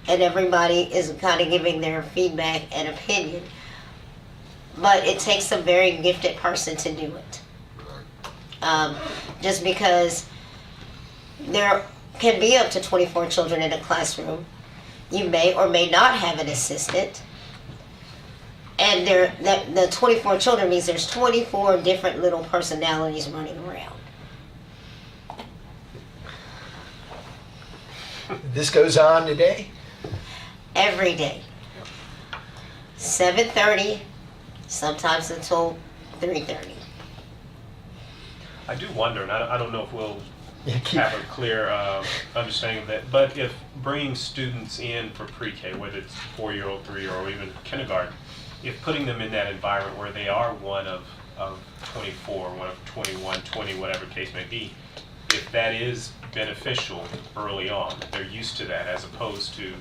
and everybody is kind of giving their feedback and opinion. But it takes a very gifted person to do it. Just because there can be up to 24 children in a classroom, you may or may not have an assistant. And the 24 children means there's 24 different little personalities running around. This goes on today? Every day. 7:30, sometimes until 3:30. I do wonder, and I don't know if we'll have a clear understanding of that, but if bringing students in for pre-K, whether it's 4-year-old, 3-year-old, or even kindergarten, if putting them in that environment where they are one of 24, one of 21, 20, whatever case may be, if that is beneficial early on, they're used to that as opposed to,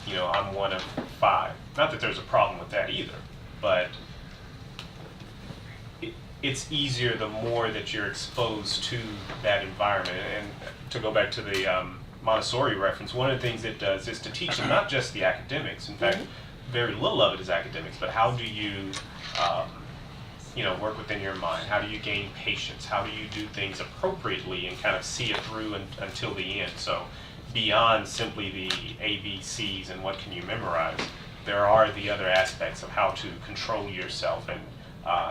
I'm one of 5. Not that there's a problem with that either, but it's easier the more that you're exposed to that environment. And to go back to the Montessori reference, one of the things it does is to teach them not just the academics. In fact, very little of it is academics, but how do you, work within your mind? How do you gain patience? How do you do things appropriately and kind of see it through until the end? So beyond simply the ABCs and what can you memorize, there are the other aspects of how to control yourself and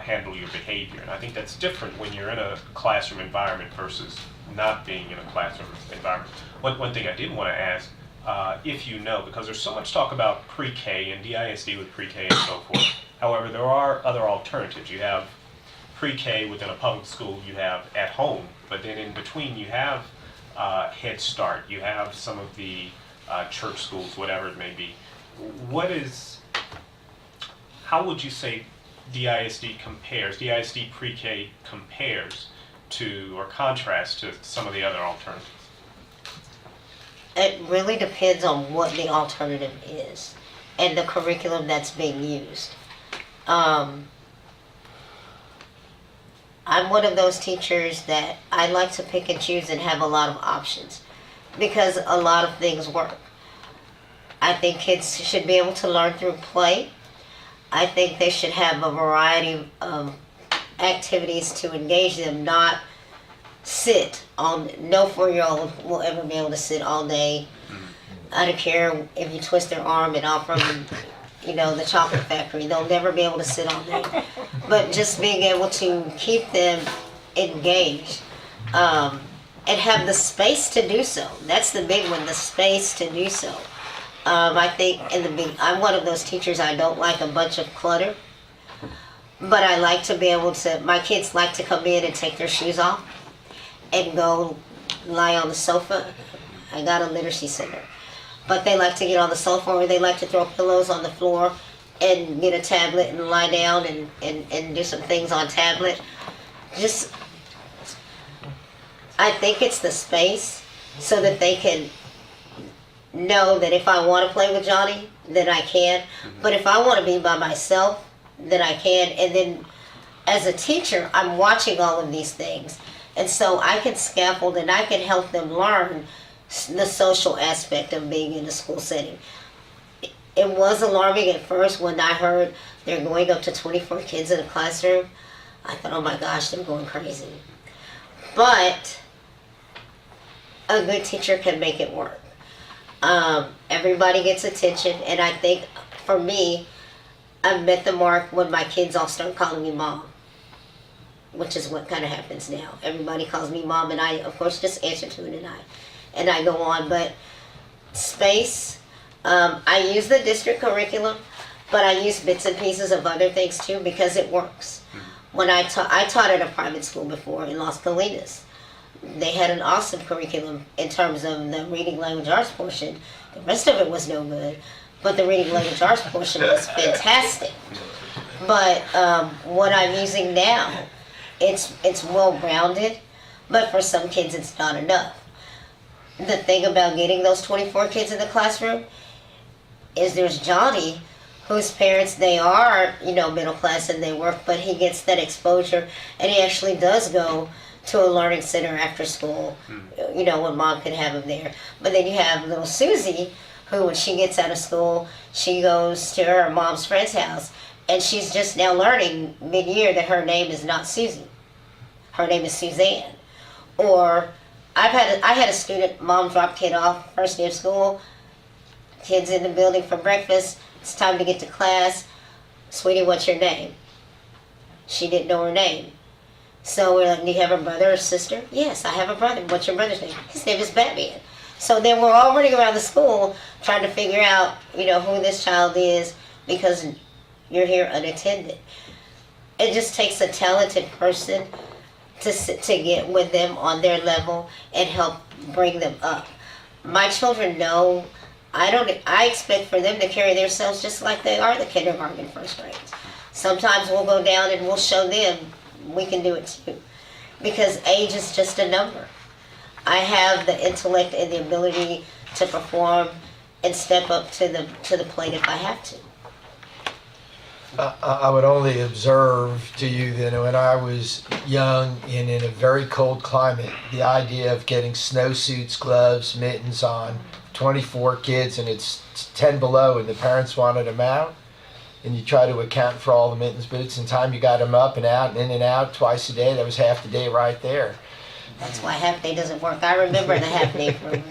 handle your behavior. And I think that's different when you're in a classroom environment versus not being in a classroom environment. One thing I did want to ask, if you know, because there's so much talk about pre-K and DISD with pre-K and so forth. However, there are other alternatives. You have pre-K within a public school, you have at home, but then in between you have Head Start, you have some of the church schools, whatever it may be. How would you say DISD pre-K compares to or contrasts to some of the other alternatives? It really depends on what the alternative is and the curriculum that's being used. I'm one of those teachers that I like to pick and choose and have a lot of options because a lot of things work. I think kids should be able to learn through play. I think they should have a variety of activities to engage them, not sit on. No 4-year-old will ever be able to sit all day. I don't care if you twist their arm and offer them, the chocolate factory. They'll never be able to sit all day. But just being able to keep them engaged and have the space to do so. That's the big one, the space to do so. I think I'm one of those teachers, I don't like a bunch of clutter. But I like to be able to, my kids like to come in and take their shoes off and go lie on the sofa. I got a literacy center. But they like to get on the sofa or they like to throw pillows on the floor and get a tablet and lie down and do some things on tablet. I think it's the space so that they can know that if I want to play with Johnny, then I can. But if I want to be by myself, then I can. And then as a teacher, I'm watching all of these things. And so I can scaffold and I can help them learn the social aspect of being in a school setting. It was alarming at first when I heard they're going up to 24 kids in a classroom. I thought, oh my gosh, they're going crazy. But a good teacher can make it work. Everybody gets attention, and I think for me, I've met the mark when my kids all start calling me mom, which is what kind of happens now. Everybody calls me mom, and I, of course, just answer to it, and I go on. But space, I use the district curriculum, but I use bits and pieces of other things too because it works. When I taught at a private school before in Las Colinas. They had an awesome curriculum in terms of the reading language arts portion. The rest of it was no good, but the reading language arts portion was fantastic. But what I'm using now, it's well-rounded, but for some kids it's not enough. The thing about getting those 24 kids in the classroom is there's Johnny, whose parents, they are, middle class and they work, but he gets that exposure and he actually does go to a learning center after school, when mom can have him there. But then you have little Susie, who when she gets out of school, she goes to her mom's friend's house, and she's just now learning mid-year that her name is not Susie. Her name is Suzanne. Or I had a student, mom dropped kid off, first day of school, kids in the building for breakfast, it's time to get to class. Sweetie, what's your name? She didn't know her name. So we're like, do you have a brother or sister? Yes, I have a brother. What's your brother's name? His name is Batman. So then we're all running around the school trying to figure out, who this child is because you're here unattended. It just takes a talented person to get with them on their level and help bring them up. My children know, I expect for them to carry themselves just like they are the kindergarten and first grades. Sometimes we'll go down and we'll show them we can do it too, because age is just a number. I have the intellect and the ability to perform and step up to the plate if I have to. I would only observe to you that when I was young and in a very cold climate, the idea of getting snowsuits, gloves, mittens on 24 kids and it's 10 below and the parents wanted them out, and you try to account for all the mittens, boots, and time you got them up and out and in and out twice a day, that was half the day right there. That's why half day doesn't work. I remember the half day program.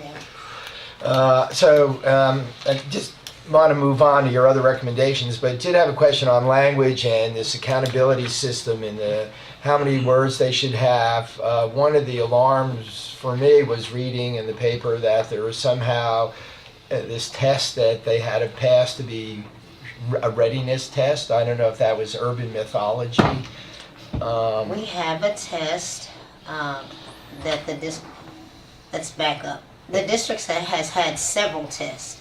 I just want to move on to your other recommendations, but did have a question on language and this accountability system and how many words they should have. One of the alarms for me was reading in the paper that there was somehow this test that they had to pass to be a readiness test. I don't know if that was urban mythology. We have a test that let's back up. The district has had several tests.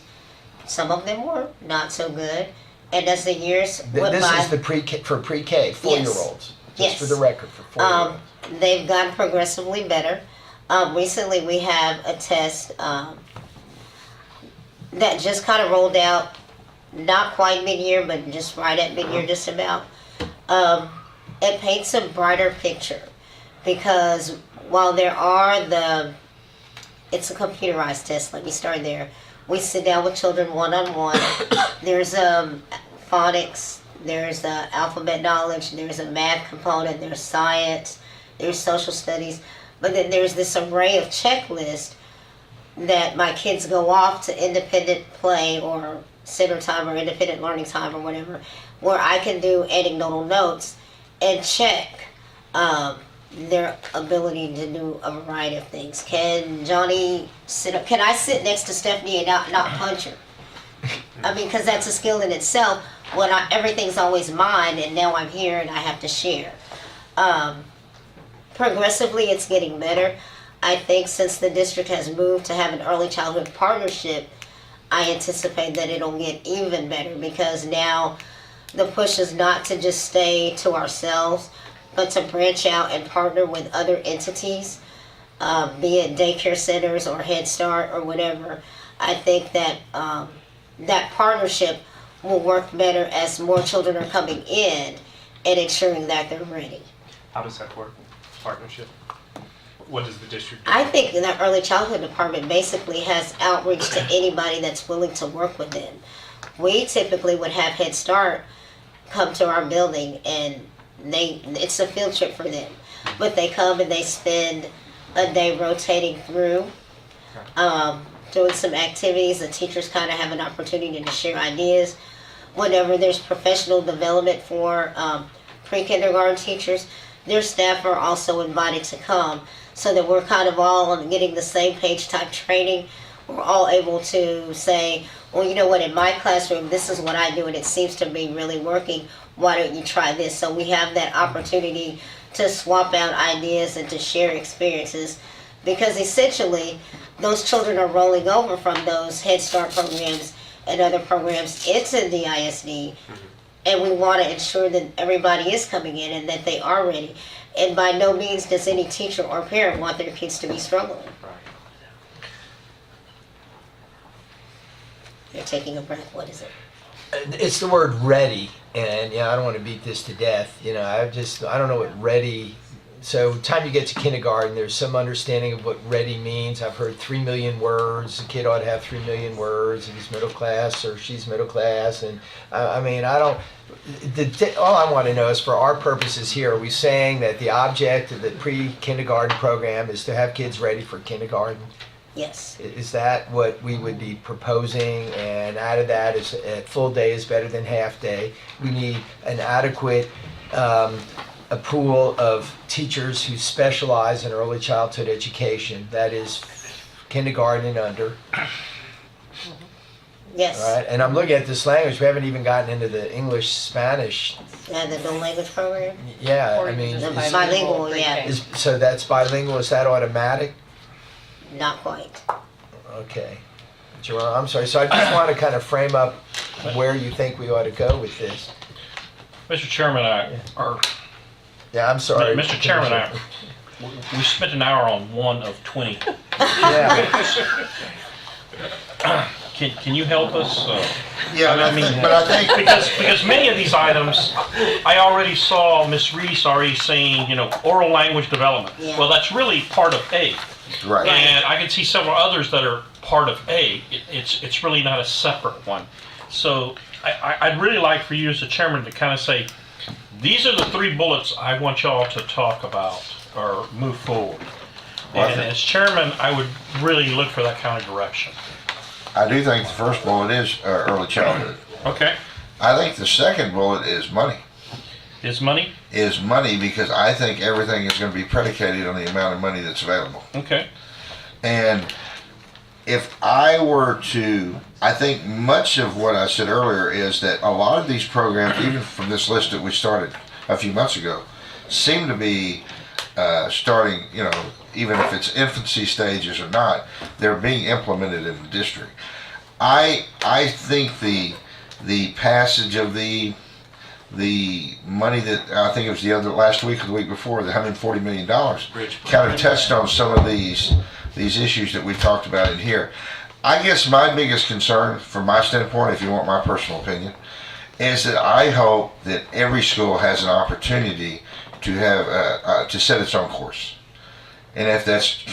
Some of them were not so good, and as the years went This by, is the pre-K, for pre-K, 4-year-olds. Yes. Just for the record, for 4-year-olds. they've gotten progressively better. Recently, we have a test that just kind of rolled out, not quite mid-year, but just right at mid-year, just about. It paints a brighter picture because while there are it's a computerized test. Let me start there. We sit down with children one-on-one. There's phonics, there's alphabet knowledge, there's a math component, there's science, there's social studies, but then there's this array of checklists that my kids go off to independent play or center time or independent learning time or whatever, where I can do anecdotal notes and check their ability to do a variety of things. Can Johnny sit up? Can I sit next to Stephanie and not punch her? I mean, because that's a skill in itself. When everything's always mine, and now I'm here and I have to share. Progressively, it's getting better. I think since the district has moved to have an early childhood partnership, I anticipate that it'll get even better because now the push is not to just stay to ourselves, but to branch out and partner with other entities, be it daycare centers or Head Start or whatever. I think that that partnership will work better as more children are coming in and ensuring that they're ready. How does that work? Partnership? What does the district do? I think the early childhood department basically has outreach to anybody that's willing to work with them. We typically would have Head Start come to our building and it's a field trip for them, but they come and they spend a day rotating through, doing some activities. The teachers kind of have an opportunity to share ideas. Whenever there's professional development for pre-kindergarten teachers, their staff are also invited to come so that we're kind of all on getting the same page type training. We're all able to say, well, you know what, in my classroom, this is what I do and it seems to be really working. Why don't you try this? So we have that opportunity to swap out ideas and to share experiences because essentially those children are rolling over from those Head Start programs and other programs into the ISD, and we want to ensure that everybody is coming in and that they are ready. And by no means does any teacher or parent want their kids to be struggling. You're taking a breath. What is it? It's the word ready, and I don't want to beat this to death. I don't know what ready. So time you get to kindergarten, there's some understanding of what ready means. I've heard 3 million words. A kid ought to have 3 million words if he's middle class or she's middle class. And I mean, I don't. All I want to know is for our purposes here, are we saying that the object of the pre-kindergarten program is to have kids ready for kindergarten? Yes. Is that what we would be proposing? And out of that, is a full day is better than half day. We need an adequate a pool of teachers who specialize in early childhood education. That is kindergarten and under. Yes. All right. And I'm looking at this language. We haven't even gotten into the English, Spanish. The dual language program. Yeah. Or I mean, just is- bilingual, yeah. So that's bilingual. Is that automatic? Not quite. Okay. Jerome, I'm sorry. So I just want to kind of frame up where you think we ought to go with this. Mr. Chairman, Yeah, I'm sorry. Mr. Chairman, we spent an hour on one of 20. Yeah. can you help us? Yeah, I mean, but I think because many of these items, I already saw Ms. Reese already saying, oral language development. Yeah. Well, that's really part of A. right. And I can see several others that are part of A. It's really not a separate one. So I'd really like for you as the chairman to kind of say, these are the 3 bullets I want y'all to talk about or move forward. Well, And as chairman, I would really look for that kind of direction. I do think the first bullet is early childhood. Okay. I think the second bullet is money. Is money? Is money, because I think everything is going to be predicated on the amount of money that's available. Okay. And if I were to, I think much of what I said earlier is that a lot of these programs, even from this list that we started a few months ago, seem to be starting, even if it's infancy stages or not, they're being implemented in the district. I think the passage of the money that I think it was last week or the week before, the $140 million, kind of touched on some of these issues that we talked about in here. I guess my biggest concern, from my standpoint, if you want my personal opinion, is that I hope that every school has an opportunity to have to set its own course. And if that's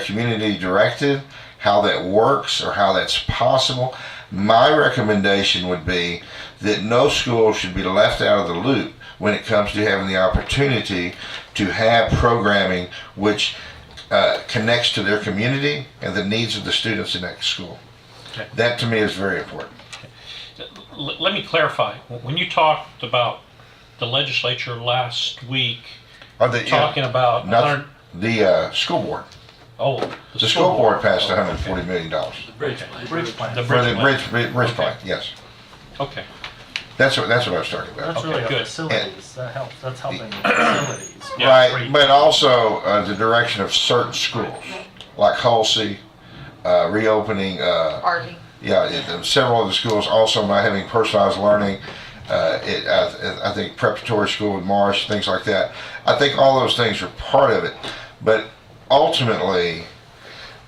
community directed, how that works or how that's possible, my recommendation would be that no school should be left out of the loop when it comes to having the opportunity to have programming which connects to their community and the needs of the students in that school. Okay. That to me is very important. Let me clarify. When you talked about the legislature last week, talking about the school board. Oh, the school board passed $140 million. The bridge plan. The For the bridge bridge plan, yes. Okay. That's what I was talking about. That's really good. our facilities. That helps. That's helping the facilities. Yeah, Right, but also the direction of certain schools, like Halsey, reopening. Artie. Yeah, several of the schools also not having personalized learning. I think preparatory school with Marsh, things like that. I think all those things are part of it, but ultimately,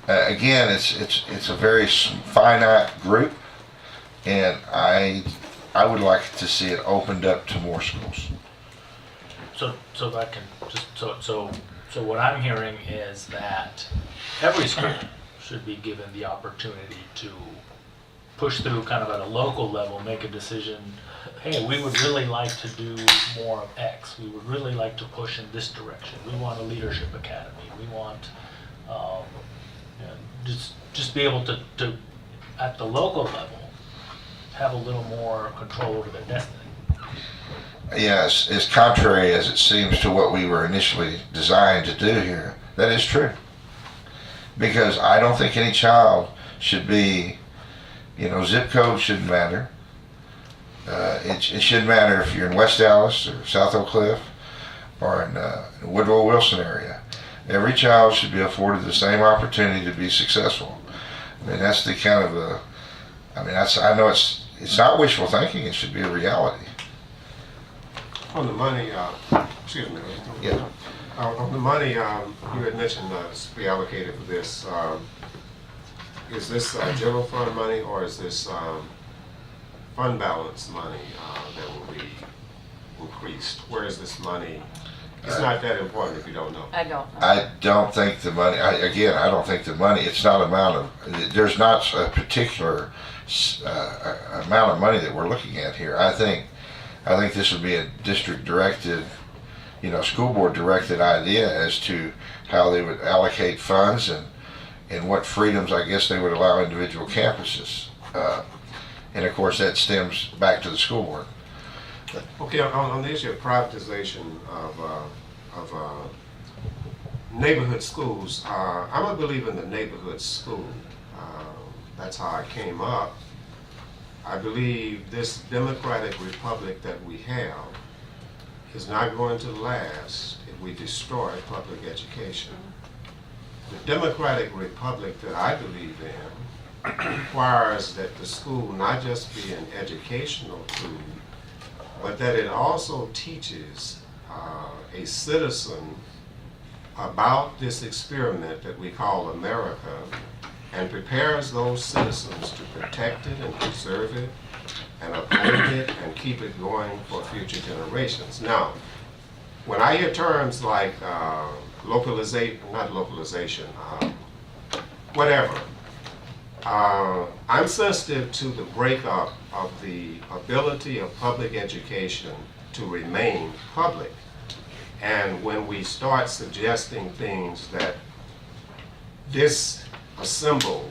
again, it's a very finite group, and I would like to see it opened up to more schools. So if I can just so what I'm hearing is that every school should be given the opportunity to push through kind of at a local level, make a decision. Hey, we would really like to do more of X. We would really like to push in this direction. We want a leadership academy. We want just be able to at the local level have a little more control over their destiny. Yes, as contrary as it seems to what we were initially designed to do here, that is true. Because I don't think any child should be, zip code shouldn't matter. It shouldn't matter if you're in West Dallas or South Oak Cliff or in the Woodrow Wilson area. Every child should be afforded the same opportunity to be successful. I mean, that's the kind of I know it's not wishful thinking, it should be a reality. On the money, excuse me. Yeah. On the money, you had mentioned to be allocated for this. Is this general fund money or is this fund balance money that will be increased? Where is this money? It's not that important if you don't know. I don't know. I don't think the money, I don't think the money, it's not there's not a particular amount of money that we're looking at here. I think this would be a district directed, school board directed idea as to how they would allocate funds and what freedoms I guess they would allow individual campuses. And of course that stems back to the school board. Okay, on the issue of privatization of neighborhood schools, I'm a believer in the neighborhood school. That's how I came up. I believe this democratic republic that we have is not going to last if we destroy public education. The democratic republic that I believe in requires that the school not just be an educational tool, but that it also teaches a citizen about this experiment that we call America, and prepares those citizens to protect it and preserve it and uphold it and keep it going for future generations. Now, when I hear terms like whatever, I'm sensitive to the breakup of the ability of public education to remain public. And when we start suggesting things that disassemble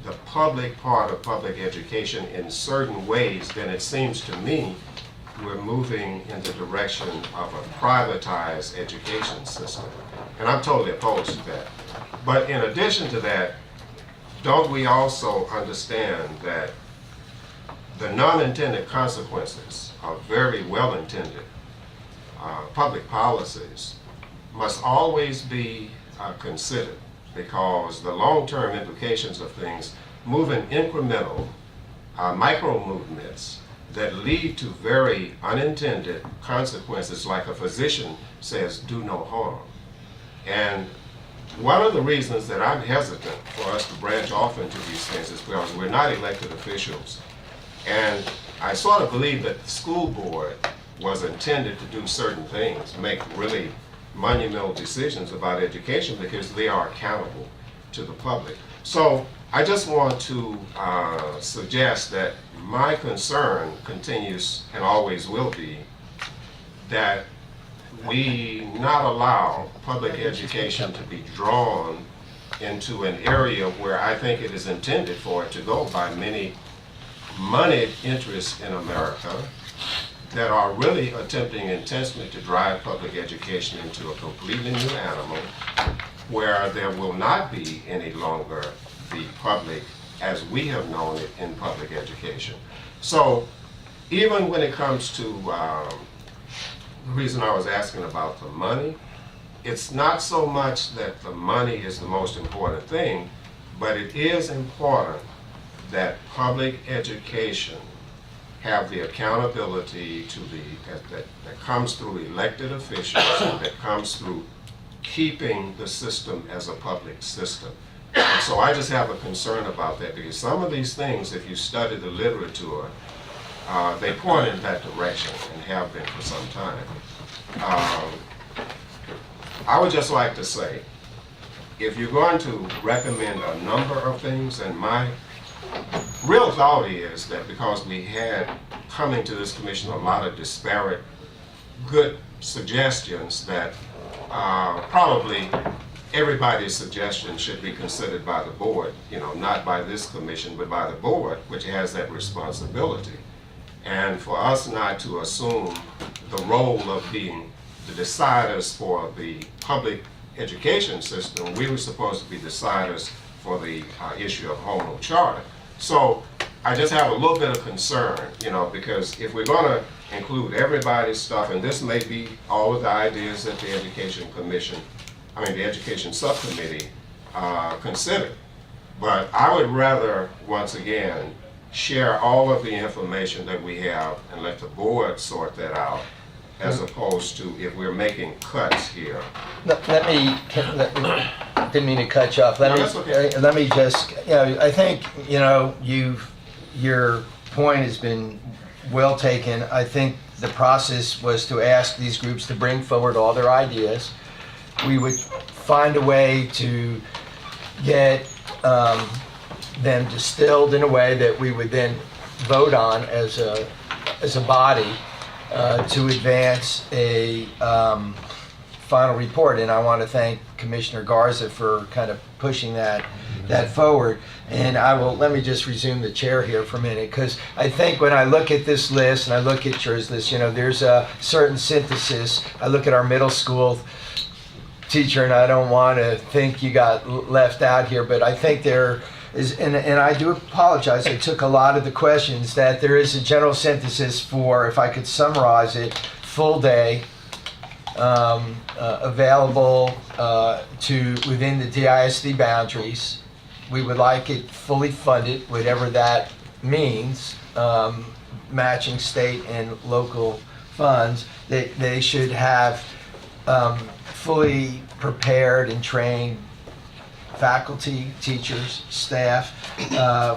the public part of public education in certain ways, then it seems to me we're moving in the direction of a privatized education system. And I'm totally opposed to that. But in addition to that, don't we also understand that the non-intended consequences of very well-intended public policies must always be considered, because the long-term implications of things move in incremental micro movements that lead to very unintended consequences, like a physician says, do no harm. And one of the reasons that I'm hesitant for us to branch off into these things is because we're not elected officials. And I sort of believe that the school board was intended to do certain things, make really monumental decisions about education, because they are accountable to the public. So I just want to suggest that my concern continues and always will be that we not allow public education to be drawn into an area where I think it is intended for it to go by many moneyed interests in America that are really attempting intentionally to drive public education into a completely new animal, where there will not be any longer the public as we have known it in public education. So even when it comes to the reason I was asking about the money, it's not so much that the money is the most important thing, but it is important that public education have the accountability to that comes through elected officials and that comes through keeping the system as a public system. And so I just have a concern about that, because some of these things, if you study the literature, they point in that direction and have been for some time. I would just like to say, if you're going to recommend a number of things, and my real thought is that because we had coming to this commission a lot of disparate good suggestions, that probably everybody's suggestion should be considered by the board, not by this commission, but by the board, which has that responsibility. And for us not to assume the role of being the deciders for the public education system, we were supposed to be deciders for the issue of home rule charter. So I just have a little bit of concern, because if we're going to include everybody's stuff, and this may be all of the ideas that the Education Subcommittee considered, but I would rather, once again, share all of the information that we have and let the board sort that out, as opposed to if we're making cuts here. Didn't mean to cut you off. Let me just, I think, your point has been well taken. I think the process was to ask these groups to bring forward all their ideas. We would find a way to get them distilled in a way that we would then vote on as a body to advance a final report. And I want to thank Commissioner Garza for kind of pushing that forward. And let me just resume the chair here for a minute, because I think when I look at this list and I look at yours list, there's a certain synthesis. I look at our middle school teacher, and I don't want to think you got left out here, but I think there is, and I do apologize, I took a lot of the questions, that there is a general synthesis for, if I could summarize it, full day, available within the DISD boundaries. We would like it fully funded, whatever that means, matching state and local funds. They should have fully prepared and trained faculty, teachers, staff,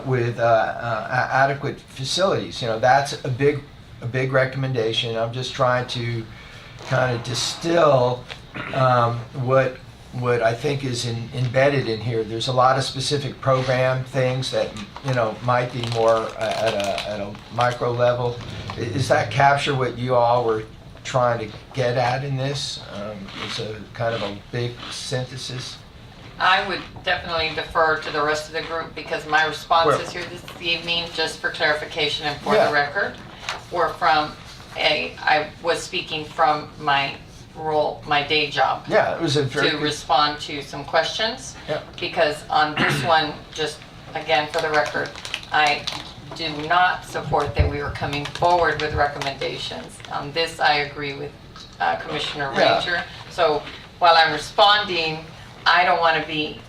with adequate facilities. That's a big recommendation. I'm just trying to kind of distill what I think is embedded in here. There's a lot of specific program things that might be more at a micro level. Does that capture what you all were trying to get at in this? It's a kind of a big synthesis. I would definitely defer to the rest of the group because my responses here this evening, just for clarification and for the record, were I was speaking from my role, my day job. Yeah, it was a very to good- respond to some questions. Yeah. Because on this one, just again for the record, I do not support that we were coming forward with recommendations. On this, I agree with Commissioner Yeah. Ranger. So while I'm responding, I don't want to be.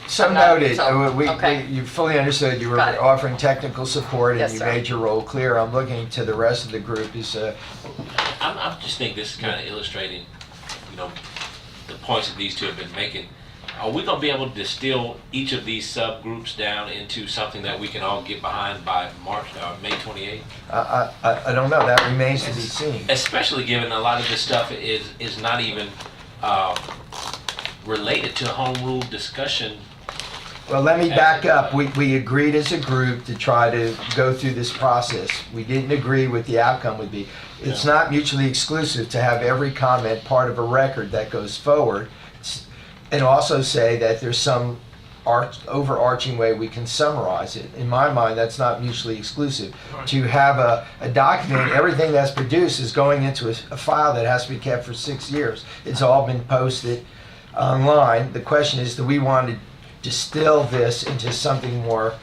So I'm not- noted. so, okay. You fully understood you were Got it. offering technical support and Yes, you sir. made your role clear. I'm looking to the rest of the group. I'm just think this is kind of illustrating, the points that these two have been making. Are we going to be able to distill each of these subgroups down into something that we can all get behind by May 28th? I don't know. That remains to be seen. Especially given a lot of this stuff is not even related to home rule discussion. Well, let me back up. We agreed as a group to try to go through this process. We didn't agree what the outcome would be. It's not mutually exclusive to have every comment part of a record that goes forward, and also say that there's some overarching way we can summarize it. In my mind, that's not mutually exclusive. To have a document, everything that's produced is going into a file that has to be kept for 6 years. It's all been posted online. The question is, do we want to distill this into something more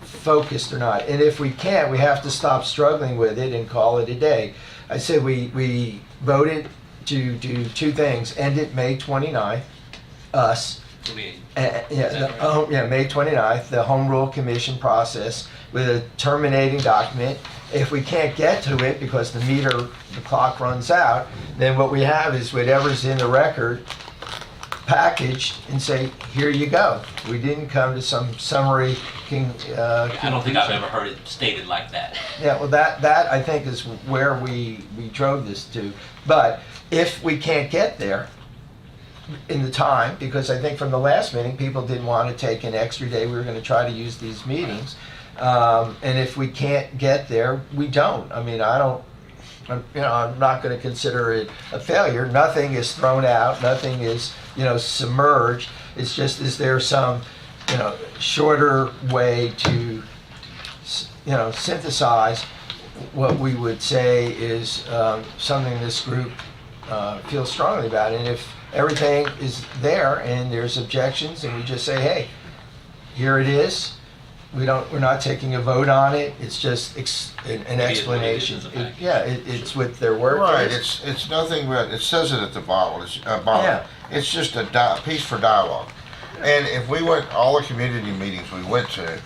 focused or not? And if we can't, we have to stop struggling with it and call it a day. I said we voted to do two things: end it May 29th, us. May 29th, the Home Rule Commission process with a terminating document. If we can't get to it because the clock runs out, then what we have is whatever's in the record packaged and say, here you go. We didn't come to some summary. I don't think I've ever heard it stated like that. Yeah, well, that I think is where we drove this to. But if we can't get there in the time, because I think from the last meeting, people didn't want to take an extra day. We were going to try to use these meetings. And if we can't get there, we don't. I mean, I'm not going to consider it a failure. Nothing is thrown out. Nothing is, submerged. It's just, is there some, shorter way to, synthesize what we would say is something this group feels strongly about. And if everything is there and there's objections, and we just say, hey, here it is. We're not taking a vote on it. It's just an explanation. It's with their word. Right. It's nothing but it says it at the bottom. It's just a piece for dialogue. And if we went all the community meetings we went to,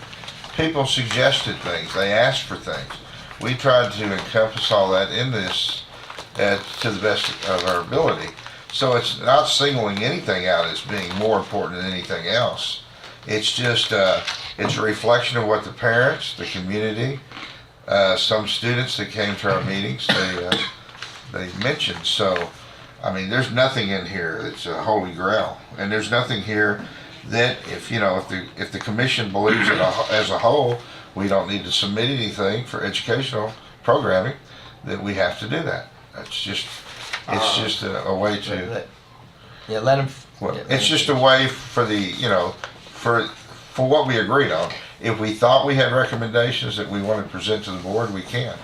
people suggested things. They asked for things. We tried to encompass all that in this to the best of our ability. So it's not singling anything out as being more important than anything else. It's just it's a reflection of what the parents, the community, some students that came to our meetings, they mentioned. So, I mean, there's nothing in here that's a holy grail, and there's nothing here that if the commission believes it as a whole, we don't need to submit anything for educational programming, that we have to do that. It's just a way to. Let them. It's just a way for for what we agreed on. If we thought we had recommendations that we want to present to the board, we can.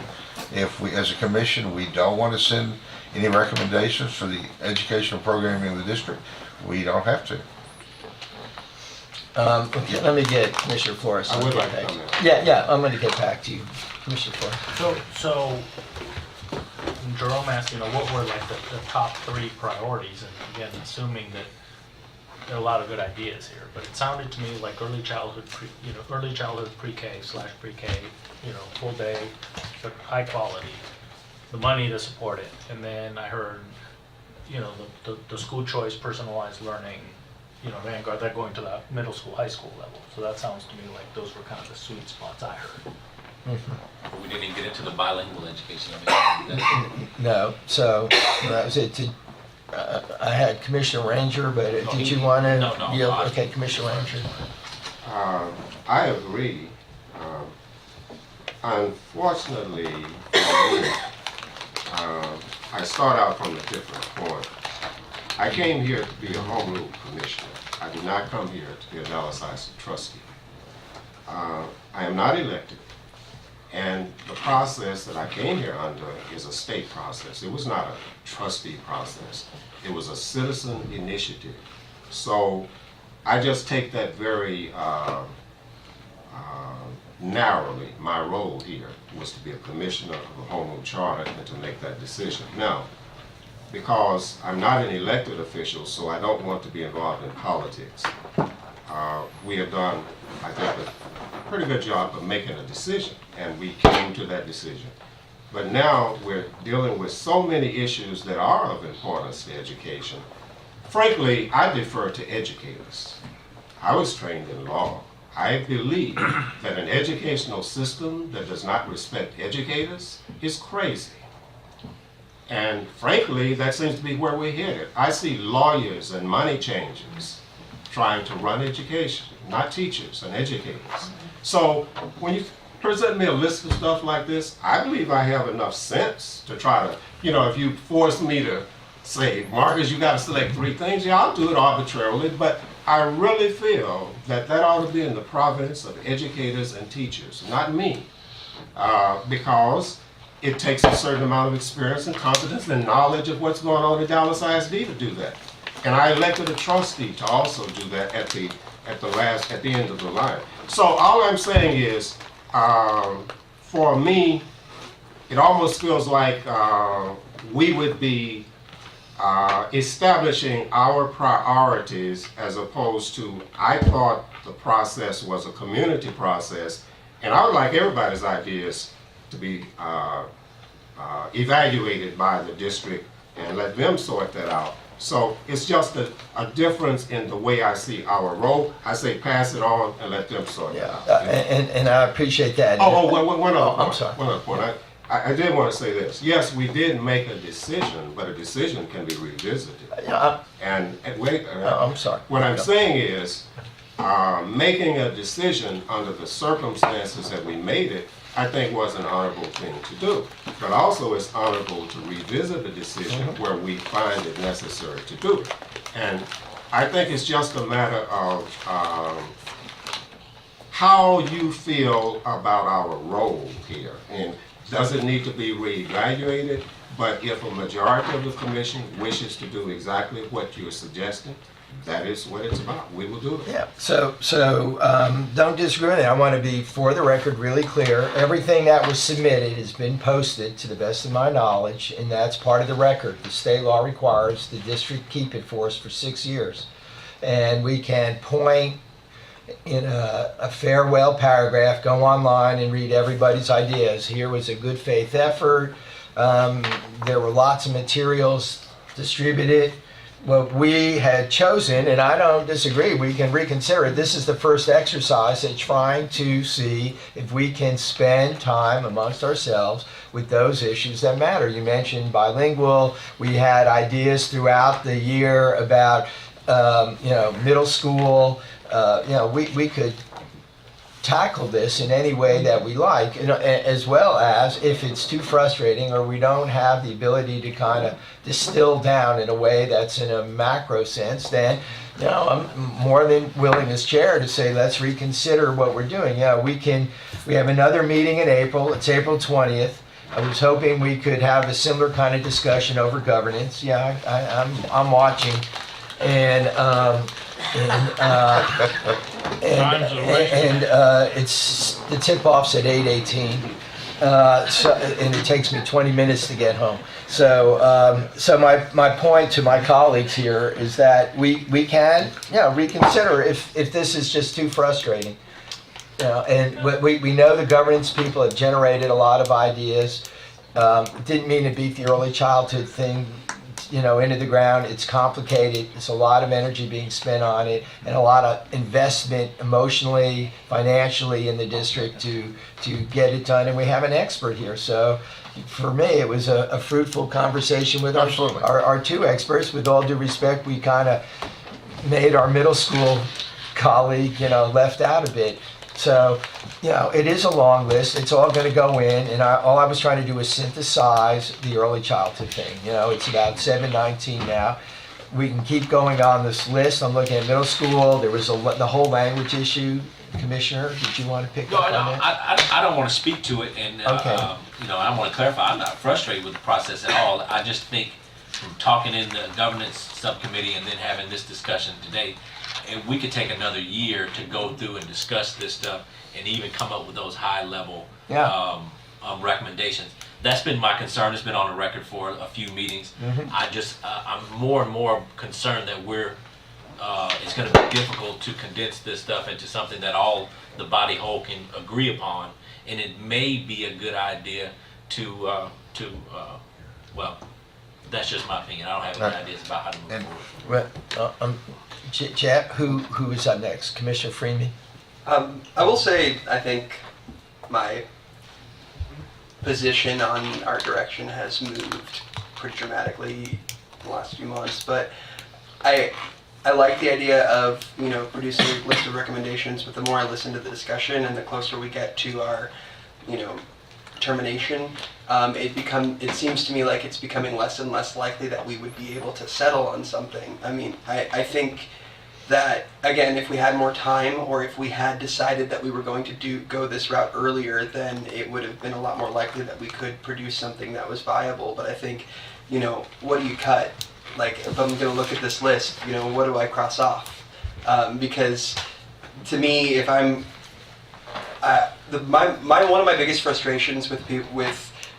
If we, as a commission, we don't want to send any recommendations for the educational programming of the district, we don't have to. Let me get Commissioner Flores. I would like to comment. Yeah, I'm going to get back to you, Commissioner Flores. So Jerome asked, what were like the top 3 priorities, and again, assuming that there are a lot of good ideas here, but it sounded to me like early childhood pre-K/pre-K, full day, but high quality, the money to support it, and then I heard, the school choice, personalized learning, Vanguard, they're going to the middle school, high school level. So that sounds to me like those were kind of the sweet spots I heard. We didn't even get into the bilingual education. No, so that was it. I had Commissioner Ranger, but did you want to? No. yield? Okay, Commissioner Ranger. I agree. Unfortunately, for me, I start out from a different point. I came here to be a home rule commissioner. I did not come here to be a Dallas ISD trustee. I am not elected, and the process that I came here under is a state process. It was not a trustee process. It was a citizen initiative. So I just take that very narrowly. My role here was to be a commissioner of a home rule charter and to make that decision. Now, because I'm not an elected official, so I don't want to be involved in politics. We have done, I think, a pretty good job of making a decision, and we came to that decision. But now we're dealing with so many issues that are of importance to education. Frankly, I defer to educators. I was trained in law. I believe that an educational system that does not respect educators is crazy. And frankly, that seems to be where we're headed. I see lawyers and money changers trying to run education, not teachers and educators. So when you present me a list of stuff like this, I believe I have enough sense to try to, if you force me to say, Marcus, you got to select 3 things, yeah, I'll do it arbitrarily, but I really feel that that ought to be in the province of educators and teachers, not me, because it takes a certain amount of experience and competence and knowledge of what's going on at Dallas ISD to do that. And I elected a trustee to also do that at the end of the line. So all I'm saying is, for me, it almost feels like we would be establishing our priorities as opposed to, I thought the process was a community process, and I would like everybody's ideas to be evaluated by the district and let them sort that out. So it's just a difference in the way I see our role. I say pass it on and let them sort it out. And I appreciate that. One other point. I'm sorry. One other point. I did want to say this. Yes, we did make a decision, but a decision can be revisited. And wait, I'm sorry. What I'm saying is, making a decision under the circumstances that we made it, I think was an honorable thing to do. But also it's honorable to revisit a decision where we find it necessary to do it. And I think it's just a matter of how you feel about our role here. And does it need to be reevaluated? But if a majority of the commission wishes to do exactly what you're suggesting, that is what it's about. We will do it. Yeah. So don't disagree with it. I want to be, for the record, really clear. Everything that was submitted has been posted to the best of my knowledge, and that's part of the record. The state law requires the district keep it for us for 6 years, and we can point in a farewell paragraph, go online and read everybody's ideas. Here was a good faith effort. There were lots of materials distributed. What we had chosen, and I don't disagree, we can reconsider it. This is the first exercise at trying to see if we can spend time amongst ourselves with those issues that matter. You mentioned bilingual. We had ideas throughout the year about, middle school. We could tackle this in any way that we like, as well as if it's too frustrating or we don't have the ability to kind of distill down in a way that's in a macro sense, then I'm more than willing as chair to say let's reconsider what we're doing. We have another meeting in April. It's April 20th. I was hoping we could have a similar kind of discussion over governance. I'm watching, and it's the tip-off's at 8:18, and it takes me 20 minutes to get home. So my point to my colleagues here is that we can reconsider if this is just too frustrating. And we know the governance people have generated a lot of ideas. Didn't mean to beat the early childhood thing into the ground. It's complicated. It's a lot of energy being spent on it, and a lot of investment emotionally, financially in the district to get it done. And we have an expert here, so for me, it was a fruitful conversation with Absolutely. our two experts. With all due respect, we kind of made our middle school colleague, left out a bit. So, it is a long list. It's all going to go in, and all I was trying to do was synthesize the early childhood thing. It's about 719 now. We can keep going on this list. I'm looking at middle school. There was the whole language issue. Commissioner, did you want to pick No, up on that? I don't want to speak to it, and Okay. I want to clarify. I'm not frustrated with the process at all. I just think from talking in the governance subcommittee and then having this discussion today, and we could take another year to go through and discuss this stuff and even come up with those high level recommendations. That's been my concern. It's been on the record for a few meetings. I'm more and more concerned that it's going to be difficult to condense this stuff into something that all the body whole can agree upon, and it may be a good idea to that's just my opinion. I don't have any ideas about how to move forward. Well, Chap, who is up next? Commissioner Freeman? I will say, I think my position on our direction has moved pretty dramatically in the last few months, but I like the idea of, producing a list of recommendations, but the more I listen to the discussion and the closer we get to our, termination, it seems to me like it's becoming less and less likely that we would be able to settle on something. I mean, I think that, again, if we had more time, or if we had decided that we were going to go this route earlier, then it would have been a lot more likely that we could produce something that was viable. But I think, what do you cut? Like, if I'm going to look at this list, what do I cross off? Because to me, if I'm one of my biggest frustrations with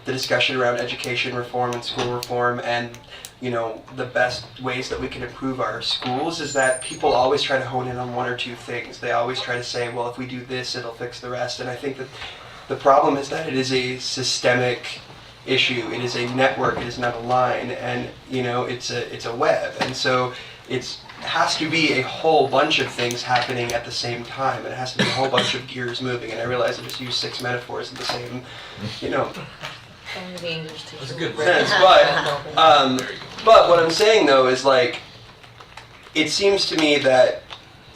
the discussion around education reform and school reform and the best ways that we can improve our schools is that people always try to hone in on one or two things. They always try to say, well, if we do this, it'll fix the rest. And I think that the problem is that it is a systemic issue. It is a network. It is not a line, and it's a web. And so it has to be a whole bunch of things happening at the same time. It has to be a whole bunch of gears moving. And I realize I just used 6 metaphors in the same, That's a good sense. But what I'm saying though is, like, it seems to me that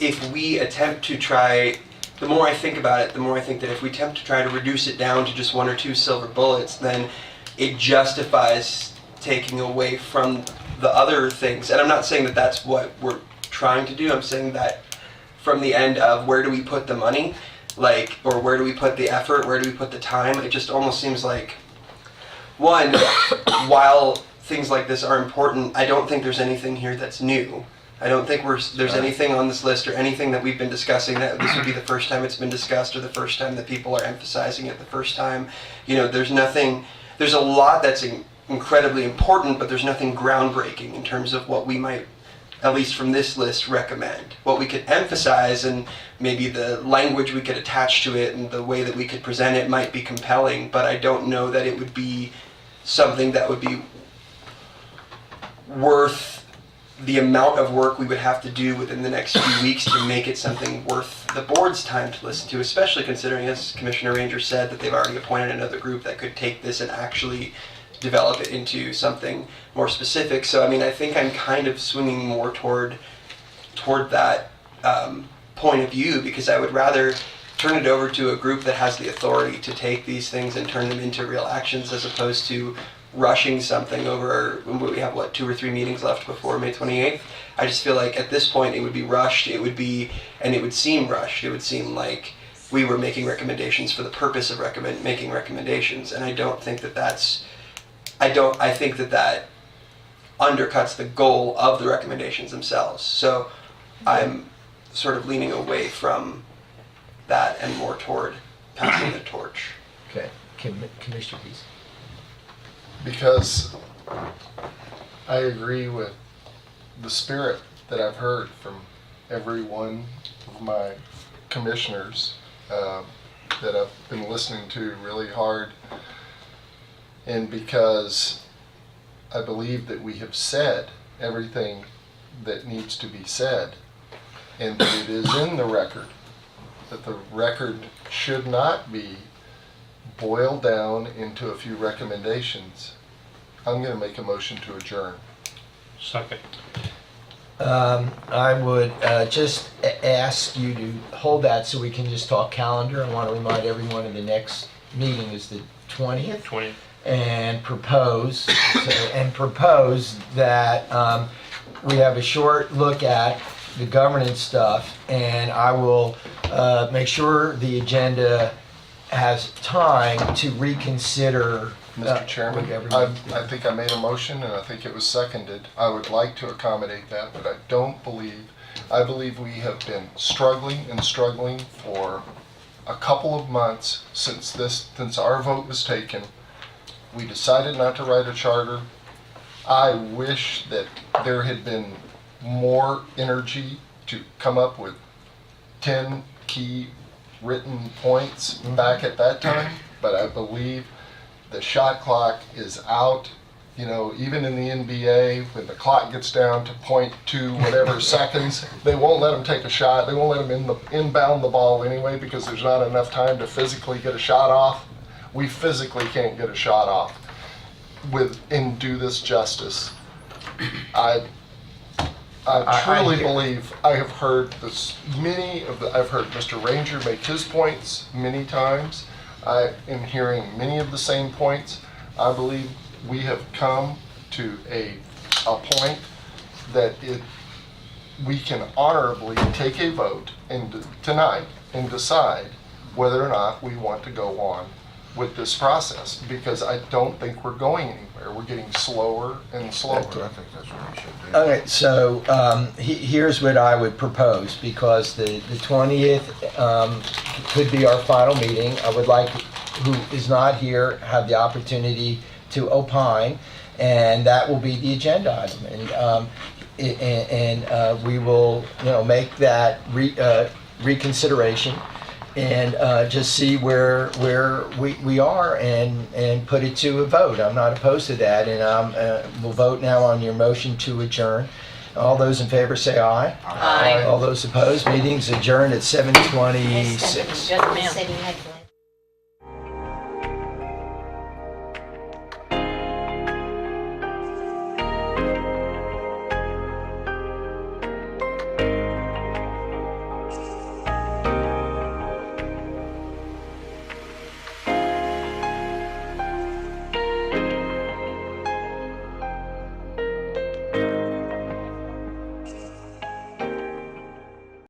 if we attempt to try, the more I think about it, the more I think that if we attempt to try to reduce it down to just 1 or 2 silver bullets, then it justifies taking away from the other things. And I'm not saying that that's what we're trying to do. I'm saying that from the end of where do we put the money, or where do we put the effort, where do we put the time, it just almost seems like, one, while things like this are important, I don't think there's anything here that's new. I don't think there's anything on this list or anything that we've been discussing that this would be the first time it's been discussed, or the first time that people are emphasizing it, the first time. There's nothing, there's a lot that's incredibly important, but there's nothing groundbreaking in terms of what we might, at least from this list, recommend. What we could emphasize, and maybe the language we could attach to it and the way that we could present it might be compelling, but I don't know that it would be something that would be worth the amount of work we would have to do within the next few weeks to make it something worth the board's time to listen to, especially considering, as Commissioner Ranger said, that they've already appointed another group that could take this and actually develop it into something more specific. So, I mean, I think I'm kind of swinging more toward that point of view, because I would rather turn it over to a group that has the authority to take these things and turn them into real actions, as opposed to rushing something over. We have 2 or 3 meetings left before May 28th. I just feel like at this point it would be rushed. It would seem rushed. It would seem like we were making recommendations for the purpose of making recommendations, and I don't think that that's. I think that undercuts the goal of the recommendations themselves. So I'm sort of leaning away from that and more toward passing the torch. Okay, Commissioner Peace. Because I agree with the spirit that I've heard from every one of my commissioners that I've been listening to really hard, and because I believe that we have said everything that needs to be said, and that it is in the record, that the record should not be boiled down into a few recommendations. I'm going to make a motion to adjourn. Second. I would just ask you to hold that so we can just talk calendar. I want to remind everyone of the next meeting is the 20th. 20. And propose that we have a short look at the governance stuff, and I will make sure the agenda has time to reconsider. Mr. Chairman, with everyone. I think I made a motion and I think it was seconded. I would like to accommodate that, but I believe we have been struggling for a couple of months since our vote was taken. We decided not to write a charter. I wish that there had been more energy to come up with 10 key written points back at that time, but I believe the shot clock is out. You know, even in the NBA, when the clock gets down to .2 whatever seconds, they won't let them take a shot. They won't let them inbound the ball anyway because there's not enough time to physically get a shot off. We physically can't get a shot off and do this justice. I truly believe I have heard I've heard Mr. Ranger make his points many times. I am hearing many of the same points. I believe we have come to a point that we can honorably take a vote tonight and decide whether or not we want to go on with this process, because I don't think we're going anywhere. We're getting slower and slower. I think that's what we should do. Okay, so here's what I would propose, because the 20th could be our final meeting. I would like who is not here have the opportunity to opine, and that will be the agenda item. And we will, make that reconsideration and just see where we are and put it to a vote. I'm not opposed to that, and we'll vote now on your motion to adjourn. All those in favor say aye. Aye. All those opposed, meeting's adjourned at 7:26. Yes, ma'am. Said you had to